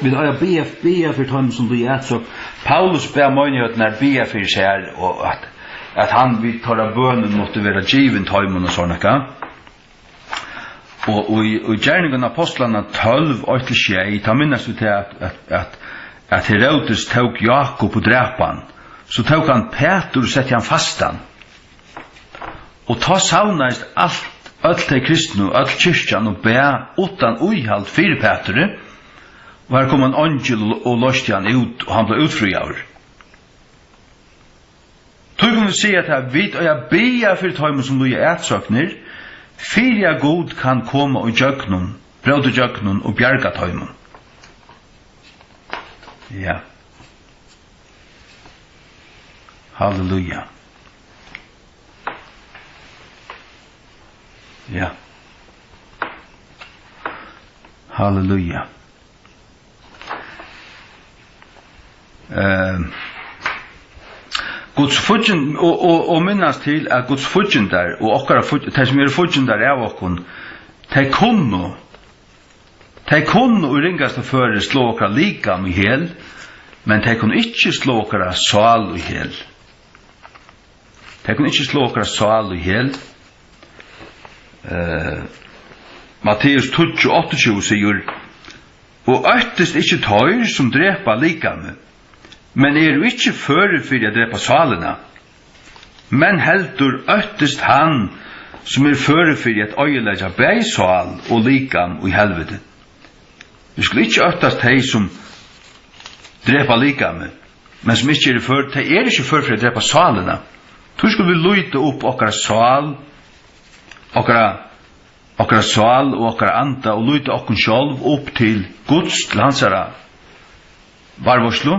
Speaker 1: Vi øya bia fyrir tøymon som luja ætsøkn. Paulus ber møynighetnar bia fyrir seg og at han vid tåra bønnen måtte være given tøymon og sånn ekka. Og i gjerningen av apostlarna 12:8-6, ta minnes vi til at Herodes tok Jakob og drepan, så tok han Peter og sette han fastan. Og ta savnaist alt de kristne, alt kyrkjan og bæ utan uihald fyrir Petre, og her kom en angel og løste han ut, og han ble utfriaver. Tog kunne si at vi og bia fyrir tøymon som du er ætsøkner, fyrir god kan koma og jøgnun, brød og jøgnun og bjarga tøymon. Ja. Halleluja. Ja. Halleluja. Guds fudgen og minnast til at Guds fudgen der og okkara fudgen, som fudgen der av okkon, de kunne og ringast føre slå okkara likam i hel, men de kunne ikkje slå okkara sal i hel. De kunne ikkje slå okkara sal i hel. Matteus 28 sier, og øttest ikkje tøyr som drepa likame, men jo ikkje føre fyrir å drepa salina, men heldur øttest han som føre fyrir at øyelegja bæg sal og likam og i helvete. Vi skulle ikkje øttast hei som drepa likame, men som ikkje føre, de ikkje føre fyrir å drepa salina. Så skulle vi lyte opp okkara sal, okkara sal og okkara anda og lyte okkun sjálv opp til Guds, til hansara varvarslu,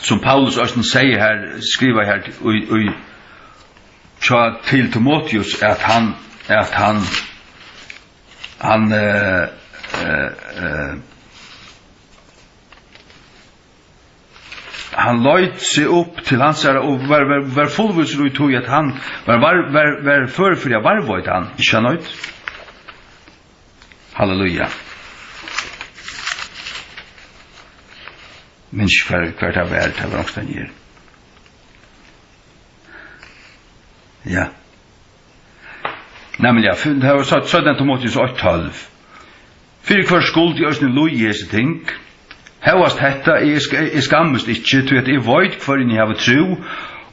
Speaker 1: som Paulus også sier her, skriver her til Timotheus at han løyt seg opp til hans og var fullvusser ut i at han var førfri av varvøyt han, ikke han nøyt. Halleluja. Minns hvert av vært, det var også den her. Ja. Nei, men ja, det var 17 Timotheus 8:12. Fyrir hver skuld i østene loj i hese ting, hevast hetta, jeg skammest ikkje, til at jeg veit hver inn jeg har tro,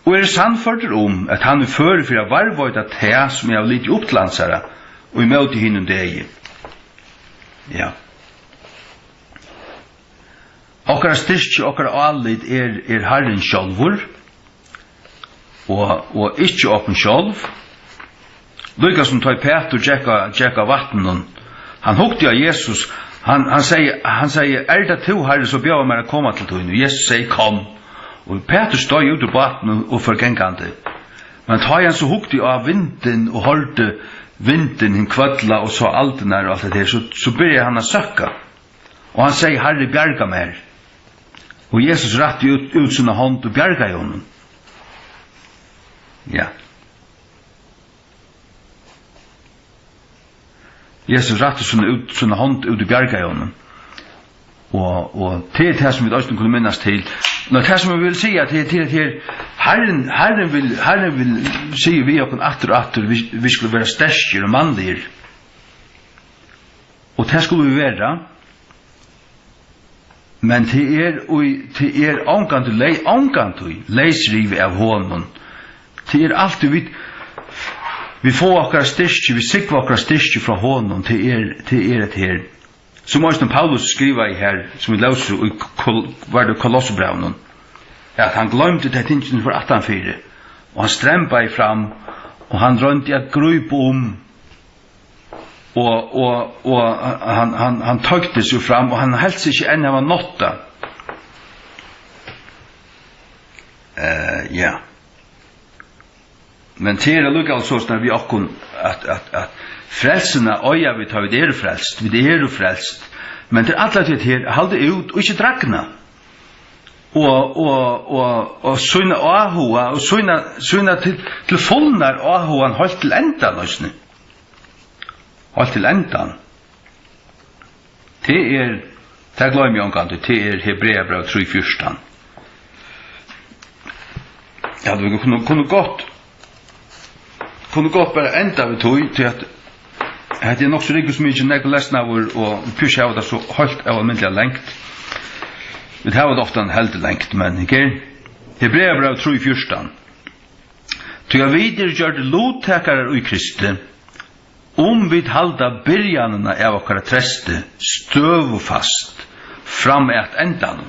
Speaker 1: og sannført om at han fører for å varvøyta te som jeg har litt opplandsere, og i møte hinnom deg. Ja. Okkara styrke, okkara allit Herren sjálvur, og ikkje oppen sjálv. Lykka som tar Peter tjekka vattnen, han hukte av Jesus, han sier, det to Herre, så bjør meg å komme til tog, og Jesus sier, kom. Og Peter stod ut av vattnet og forgengande. Men tar han så hukte av vinden, og hørte vinden, hin kvadla, og så alt den og alt det her, så begynner han å søkka. Og han sier, Herre, bjerga meg. Og Jesus rette ut sina hånd og bjerga i honom. Ja. Jesus rette sina hånd ut og bjerga i honom. Og det det som vi også kunne minnes til. Nå, det som jeg vil si, at det Herren vil si vi okken atter, vi skulle være sterskere og mannlige. Og det skulle vi være. Men det angant leisrive av hånden. Det alltid vi får okkar styrke, vi sikva okkar styrke fra hånden, det et her. Som også Paulus skriver i her, som vi løser i Kolossebrevnen, at han glemte det tingene for 18:4, og han strempa i fram, og han rønte at grupe om, og han tøkte seg fram, og han heldt seg ikke enn av nåtta. Ja. Men til lukka altså sånn vi okkun at frelsene øya vi tar vi frelst, men til alle tid her halde ut og ikke drakna. Og sønne ahua, og sønne til fullnar ahuan holdt til endan løsne. Holdt til endan. Det gløy meg omkant, det Hebreabrev 3:14. Ja, vi kunne godt bare enda vi tog til at det nok så riktig som ikke nekker lesna og pysja av det så holdt av almindelig lengt. Vi har det ofte en heldig lengt, men ikke? Hebreabrev 3:14. Til jeg videre gjør det lovtekere i Kristi, vi halda byrjanene av okkara treste støvufast fram et endan.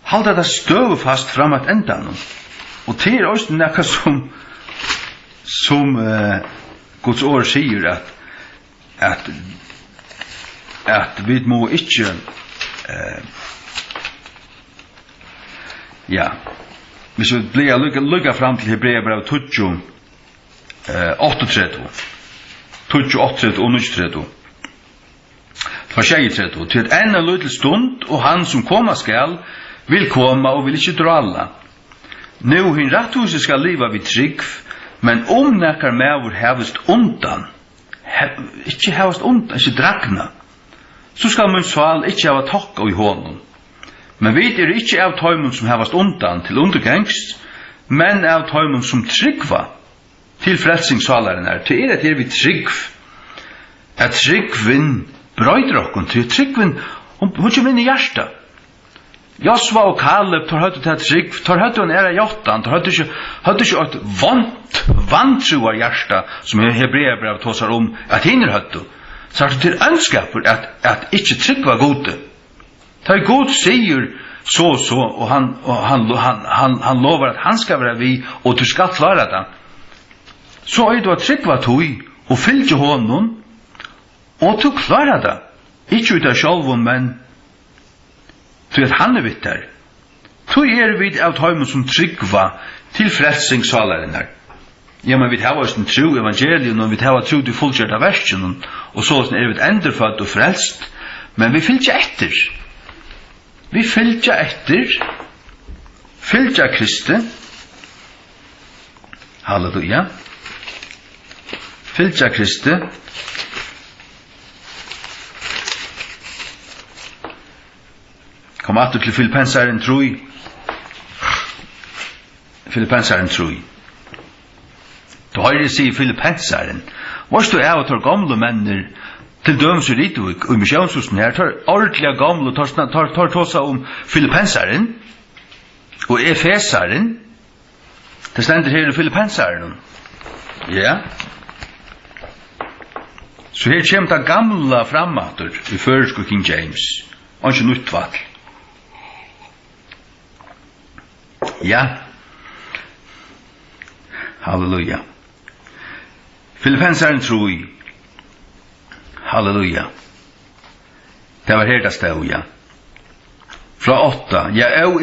Speaker 1: Halda det støvufast fram et endan. Og det også nekka som Guds ord sier at vi må ikke ja, hvis vi blir lukka fram til Hebreabrev 38 og 39 for 33 til et enda liten stund og han som kommer skal vil komme og vil ikke dralla. Nå hin retthuset skal liva vid trygg, men nekkar mevur hevast undan, ikke drakna, så skal mun sval ikke hava tokka i hånden. Men vi ikke av tøymon som hevast undan til undergengst, men av tøymon som tryggva til frelsingssalaren er. Til at vi trygg, at tryggvin brøyder okkon, til tryggvin, hun kommer inn i hjertet. Josva og Kaleb tar høyt til trygg, tar høyt til en æra jottan, tar høyt ikke et vantruar hjärsta som Hebreabrev tåsar om at hinner høyt. Så er det til ønskaper at ikke trygg var gode. Ta god sier så, og han lover at han skal være vi, og du skal klare det. Så er det at trygg var tog, og fyllte hånden, og du klarer det. Ikke ut av sjølven, men til at han vitt der. Tog vi av tøymen som tryggva til frelsingssalaren her. Ja, men vi har oss en tro evangelium, og vi har tro til fullkjørt av versen, og så er vi enderfødt og frelst, men vi fyllt etter. Vi fyllt etter, fyllt Kristi, halleluja, fyllt Kristi, Kom att till Filippensaren 3. Filippensaren 3. Då har det sig Filippensaren. Varst du är att ta gamla männer till döms ut och missionshusen här tar ordentliga gamla tar tossa om Filippensaren och Efesaren. Det ständer här i Filippensaren. Ja. Så här kommer det gamla framater i försk och King James. Och inte nytt vall. Ja. Halleluja. Filippensaren 3. Halleluja. Det var här det stod, ja. Fra 8. Ja, og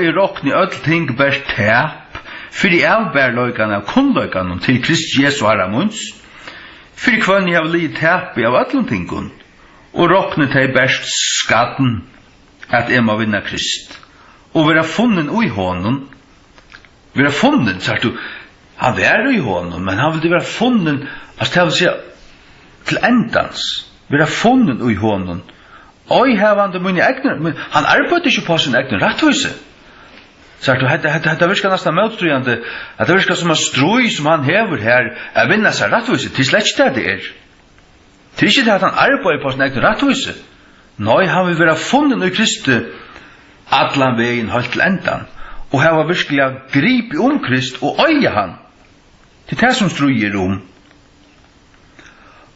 Speaker 1: I råkne öll ting bært tæp, fyrir avbærløygan av kunnløygan til Krist Jesu Haramunds, fyrir kvann jeg av li tæpi av öllum tingun, og råkne teg bært skatten at jeg må vinna Krist. Og vera funnen ui hånden, vera funnen, sagt du, han var i hånden, men han ville være funnen, altså det vil si, til endans, vera funnen ui hånden, oi hevande mine egner, han arbeidde ikke på sin egner rettvise. Sagt du, det virker nesten møtstrøyende, at det virker som en strøy som han hever her, er vinner seg rettvise, til slett ikke det er. Til ikke det at han arbeider på sin egner rettvise. Nei, han vil være funnen ui Kristi, atlan veien holdt til endan, og heva virkelig grip om Krist og øye han. Til det som strøyer om.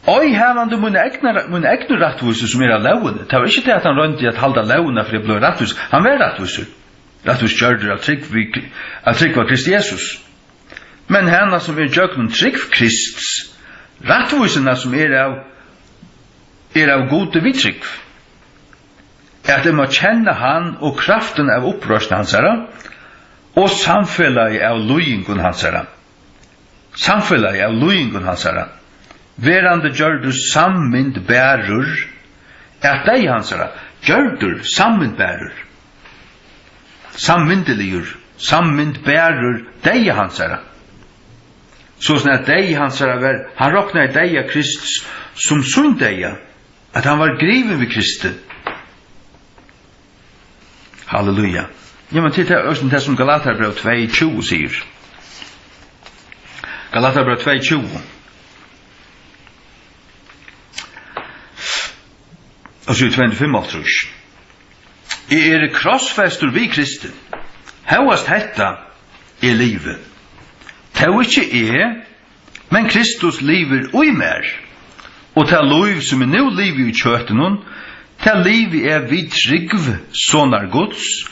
Speaker 1: Oi hevande mun egnu rattvise som av laune. Det var ikke det at han rønte at halda laune for det ble rattvise. Han var rattvise. Rattvise gjørder av trygg var Krist Jesus. Men henne som gjøgnum trygg Krist, rattvisena som av gode vittrygg, at de må kjenne han og kraften av opprørsten hansara, og samfellet av løyingun hansara. Samfellet av løyingun hansara. Verande gjørdur sammynd bærur, at dei hansara gjørdur sammynd bærur. Sammyndeligur, sammynd bærur dei hansara. Sånn at dei hansara var, han råkna i dei Krist som sunn dei, at han var griven vid Kristi. Halleluja. Ja, men titta det som Galaterbrev 2:20 sier. Galaterbrev 2:20. Og så 25. I krossfestur vi Kristi. Hevast hetta livet. Tau ikkje men Kristus liver ui mer. Og ta liv som nu liv i kjøttenon, ta liv vid trygv sonar Guds,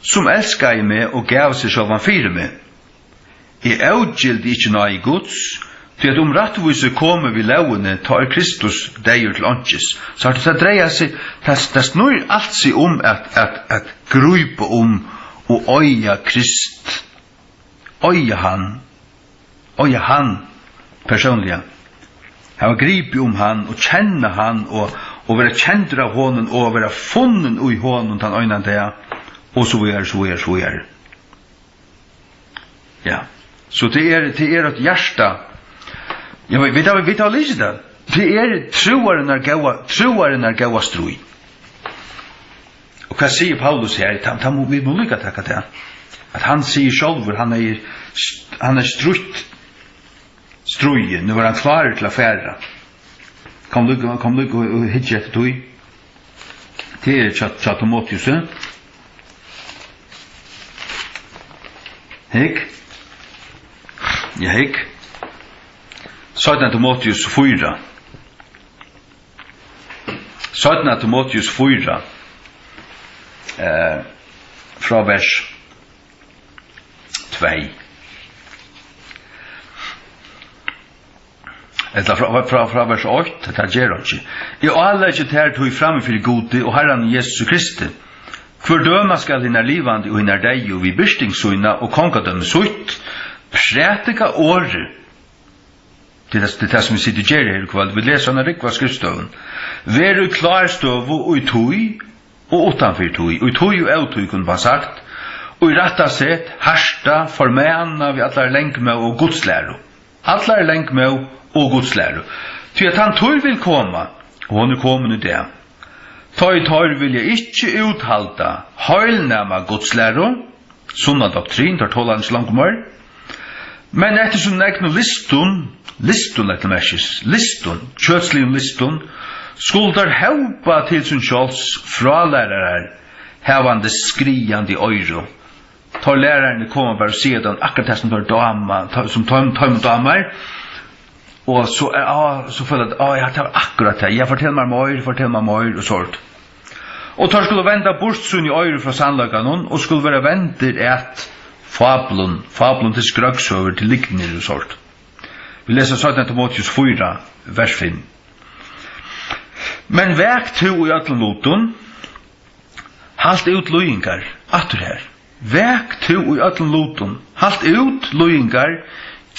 Speaker 1: som elskar I meg og gav seg sjálvan fyrir meg. I avgild ikkje na I Guds, til at rattvise kommer vi laune, tar Kristus deir til åndsjes. Så at det dreier seg, det snur alt seg at grupe og øya Krist. Øya han personlig. Han gripe han og kjenne han og være kjent av honom og være funnen i honom til øynene der. Og så er. Ja. Så det er et hjärsta. Ja, vi tar lyset det. Det troaren er gaua strui. Og hva sier Paulus her? Vi må lykka takka det. At han sier sjálfur, han er strui. Nu var han klar til å færa. Kom lykka og hitje etter tog. Det er tja Timotheus. Hek. Ja, hek. 17 Timotheus 4. 17 Timotheus 4. Fra vers 2. Eller fra vers 8, det gjør ikke. I alle ikke ter tog fremme for gode og Herren Jesus Kristi. For døma skal hinna livande og hinna deg og vi byrstingssøyna og kongadømme søyt, prætika året. Det er det som vi sitter i her i kveld. Vi leser henne rikva skriftstøven. Veru klarstøv og i tog og utanfyr tog. Og i tog og av tog kunne man sagt. Og i retta sett, harsta, formena vi allar lengme og godslæro. Allar lengme og godslæro. Til at han tog vil komme, og han er kommet i det. Tar vilja ikke uthalda heilnæma godslæro, sunna doktrin, tar tålans langmør, men etter som negnu listun etter merkis, kjøtsliv listun, skuldar helpa til sin sjåls fralærarar, hevande skriande øyro. Tar lærarne kommer bare og sier den akkurat det som tar dama, som tar damar, og så føler jeg at det var akkurat det, jeg forteller meg mer, og sånt. Og tar skulle venda bortsun i øyre fra sannløkene, og skulle være ventet et fablen til skrøksøver, til liknir og sånt. Vi leser 17. Timotheus 4, vers 5. Men vek to i ötlen loton, halt ut løyingar, atur her. Vek to i ötlen loton, halt ut løyingar,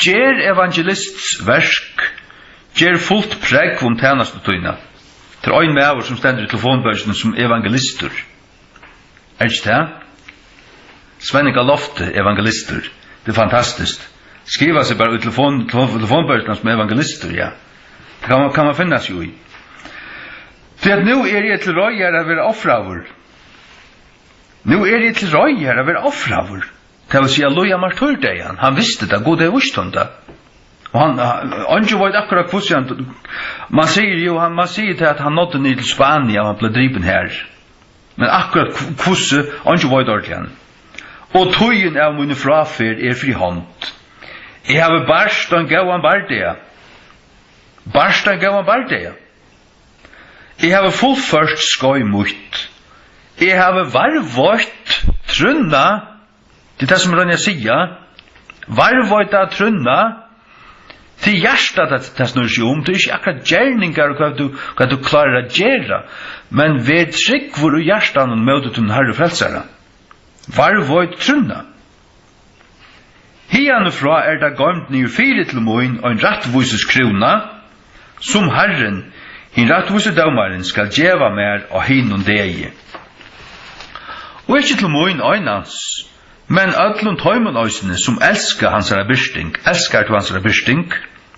Speaker 1: gjer evangelists versk, gjer fullt preg om tjenestutøyna. Til ein mever som stender i telefonbørsene som evangelister. Ikke det? Svennika Lofte, evangelister. Det er fantastisk. Skriva seg bare i telefonbørsene som evangelister, ja. Det kan man finne seg jo i. Til at nå jeg til røyer å være offraver. Nå jeg til røyer å være offraver. Det vil si at Loja martyrdeien, han visste det, god det visste han det. Og han ikke vet akkurat hvordan, man sier til at han nådde ned til Spania, og han ble driven her. Men akkurat hvordan, han ikke vet ordentlig. Og tøyen av mine frafer fri hånd. Jeg har barst og gav han bardea. Jeg har fullført skoj mot. Jeg har varvått trunna. Det er det som Ronja sier. Varvått av trunna. Til hjertet det snur seg om. Det er ikke akkurat gjerninger hva du klarer å gjøre. Men ved trygg hvor du hjertet møter til den herre frelsere. Varvått trunna. Hianifra det gåmt nye fire til moin og en rettvises krona, som Herren, hin rettvise daumaren, skal djeva mer og hin og degi. Og ikke til moin øynans, men öllum tøymon øysene som elskar hansara byrsting,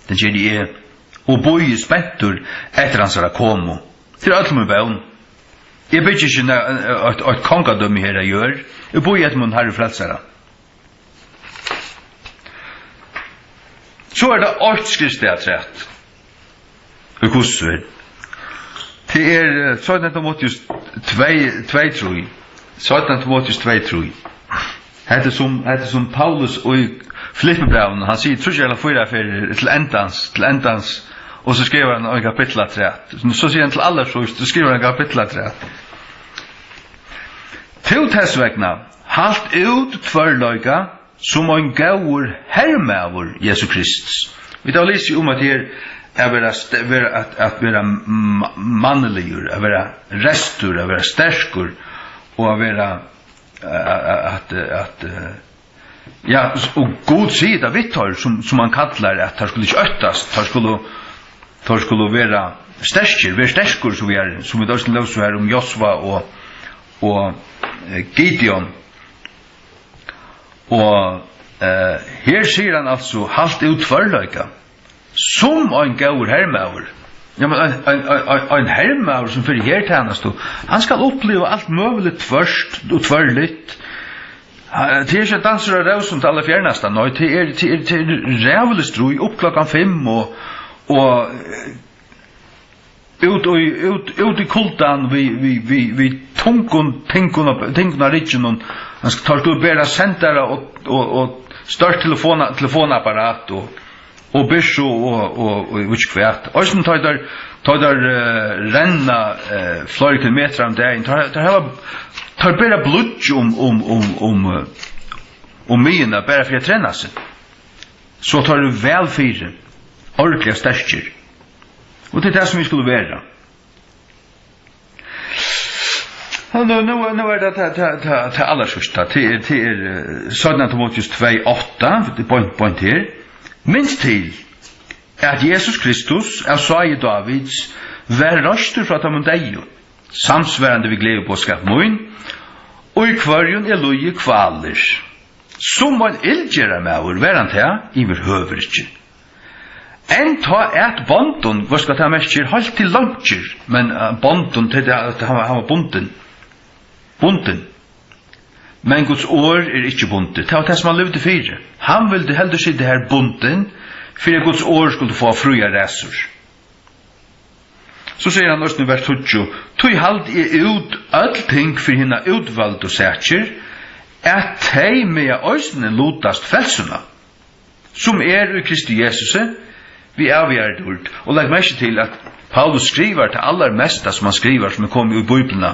Speaker 1: den gjør de og boi spentur etter hansara komo. Til öllum bøn. Jeg bygger ikke et kongadømme her jeg gjør, jeg boi etter mun herre frelsara. Så det 8 skriftsteatret. Og hvordan det 17. Timotheus 2:3. 17. Timotheus 2:3. Hette som Paulus og i Filippebrevene, han sier, tror ikke jeg fyra til endans, og så skriver han i kapitlet 3. Så sier han til aller så skriver han i kapitlet 3. Til tessvekna, halt ut tvørløyga, som en gaur hermavur Jesu Kristus. Vi tar lyst om at her at være manneligur, at være restur, at være sterkur, og at være ja, og god sida vittar som man kallar at det skulle ikke øttast, det skulle være sterkur som vi dørsten løs her om Josva og Gideon. Og her sier han altså halt ut førløyga som en gaur hermaur. Ja, men en hermaur som fyrir her tjenest, han skal oppleva alt møvelig tvørst og tvørligt. Det er ikke danser og rausen til alle fjerneste, nei, det er rævelestrui opp klokkan 5 og ut i kultan vi tunguna ritjen, han skal ta til å bæra sendere og størst telefonapparat og bysjo og ikke kvært. Og som tar der renna flere kilometer om dagen, tar bæra blodj om myene, bæra for å trena seg. Så tar du vel fire, ordentlig sterskjer. Og det er det som vi skulle være. Nå det til aller sørste, til 17. Timotheus 2:8, det er point her. Minst til at Jesus Kristus er så i Davids vær røster fra dem deg, samsværende vi glede på skatt moin, og i kvarjon loje kvaler, som en ildgjere med vår verant her, i vår høver ikke. En ta et bonden, vad ska ta mest halt till luncher, men bonden till att han var bunden. Men Guds år inte bundet. Det var det som han levde för. Han ville hellre sitta här bunden för att Guds år skulle få fria resor. Så säger han också i vers 20, tog halt ut allting för hina utvald och säker, att de med ösnen lotast frälsarna, som i Kristi Jesus, vi avgör det. Och lägg märke till att Paulus skriver till allra mesta som han skriver som kommer i Bibeln,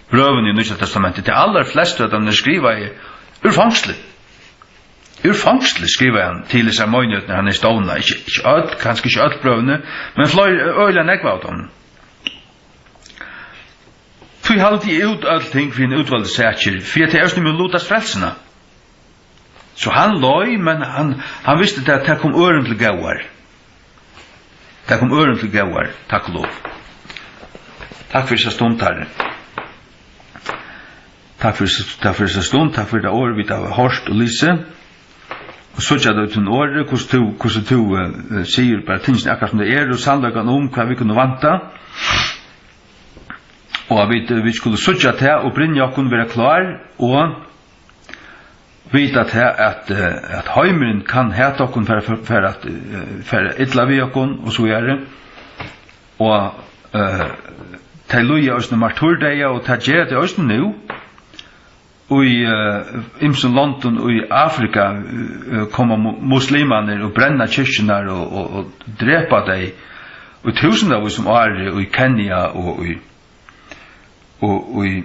Speaker 1: bröven i Nya Testamentet, till allra flesta av dem skriver ur fangsle. Ur fangsle skriver han till dessa möjligheter när han är stående. Kanske inte allt brövene, men öjla nekva av dem. Tog alltid ut allting för en utvalde säker, för att det är med lotas frälsarna. Så han loj, men han visste att det kom ören till gåar. Det kom ören till gåar, tack och lov. Tack för dessa stund, Herre. Tack för dessa stund, tack för det år vi har hört och lyse. Og så tjadde ut en år, hvordan du sier bare tingene akkurat som det og sannlagan om hva vi kunne vanta. Og vi skulle søtja til og brinja okkur være klar, og vita til at heimeren kan heta okkur for ytla vi okkur, og så gjøre. Og til luja òsne marturdeia, og til gjøre det òsne nu, og i imsen London og i Afrika kommer muslimaner og brenna kyrkjenar og drepa deg og tusendav som er i Kenya og i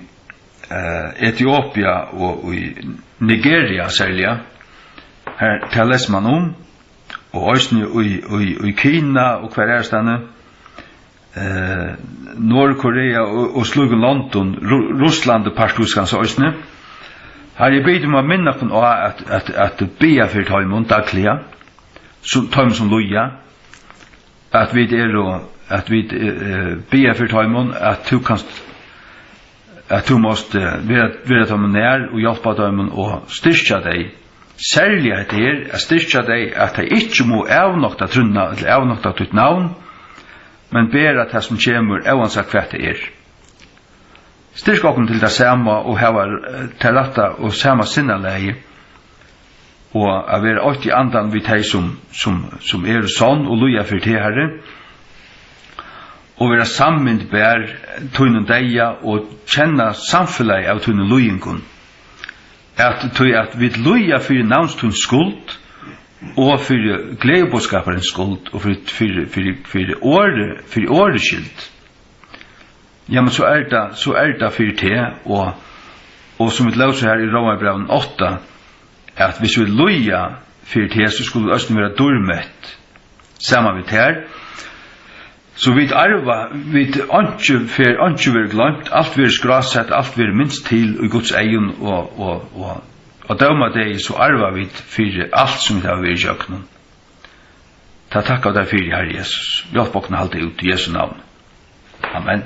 Speaker 1: Etiopia og i Nigeria særlig her tales man om og også i Kina og hver stande Nordkorea og slugen London Russland og Partuskan så også her jeg beder meg minne på at bia for tøymon dagliga, tøymon som loja, at vi bia for tøymon, at du måste være tøymon nær og hjelpa tøymon og styrkja deg. Særlig at styrkja deg at de ikke må avnokta trunna, eller avnokta tutt navn, men ber at det som kommer oansett hva det er. Styrk okkur til det samme og hava til retta og samme sinnalegi og a vera åtti andan vid teg som er sånn og luja for til herre og vera sammynd bær tunnen deia og kjenna samfellag av tunnen lujingun at vi luja for navnstun skuld og for gledeboskaparens skuld og for åreskyld. Ja, men så det for det, og som vi løser her i Romerbrevet 8, at hvis vi loja for det, så skulle Østen være dormett, sammen med her. Så vi arva, vi ikke være glemt, alt vi skrasett, alt vi minst til i Guds egen, og døma det, så arva vi for alt som vi har vært i kjøkkenen. Ta takk av deg for Herre Jesus. Hjelp oss halte ut i Jesu navn. Amen.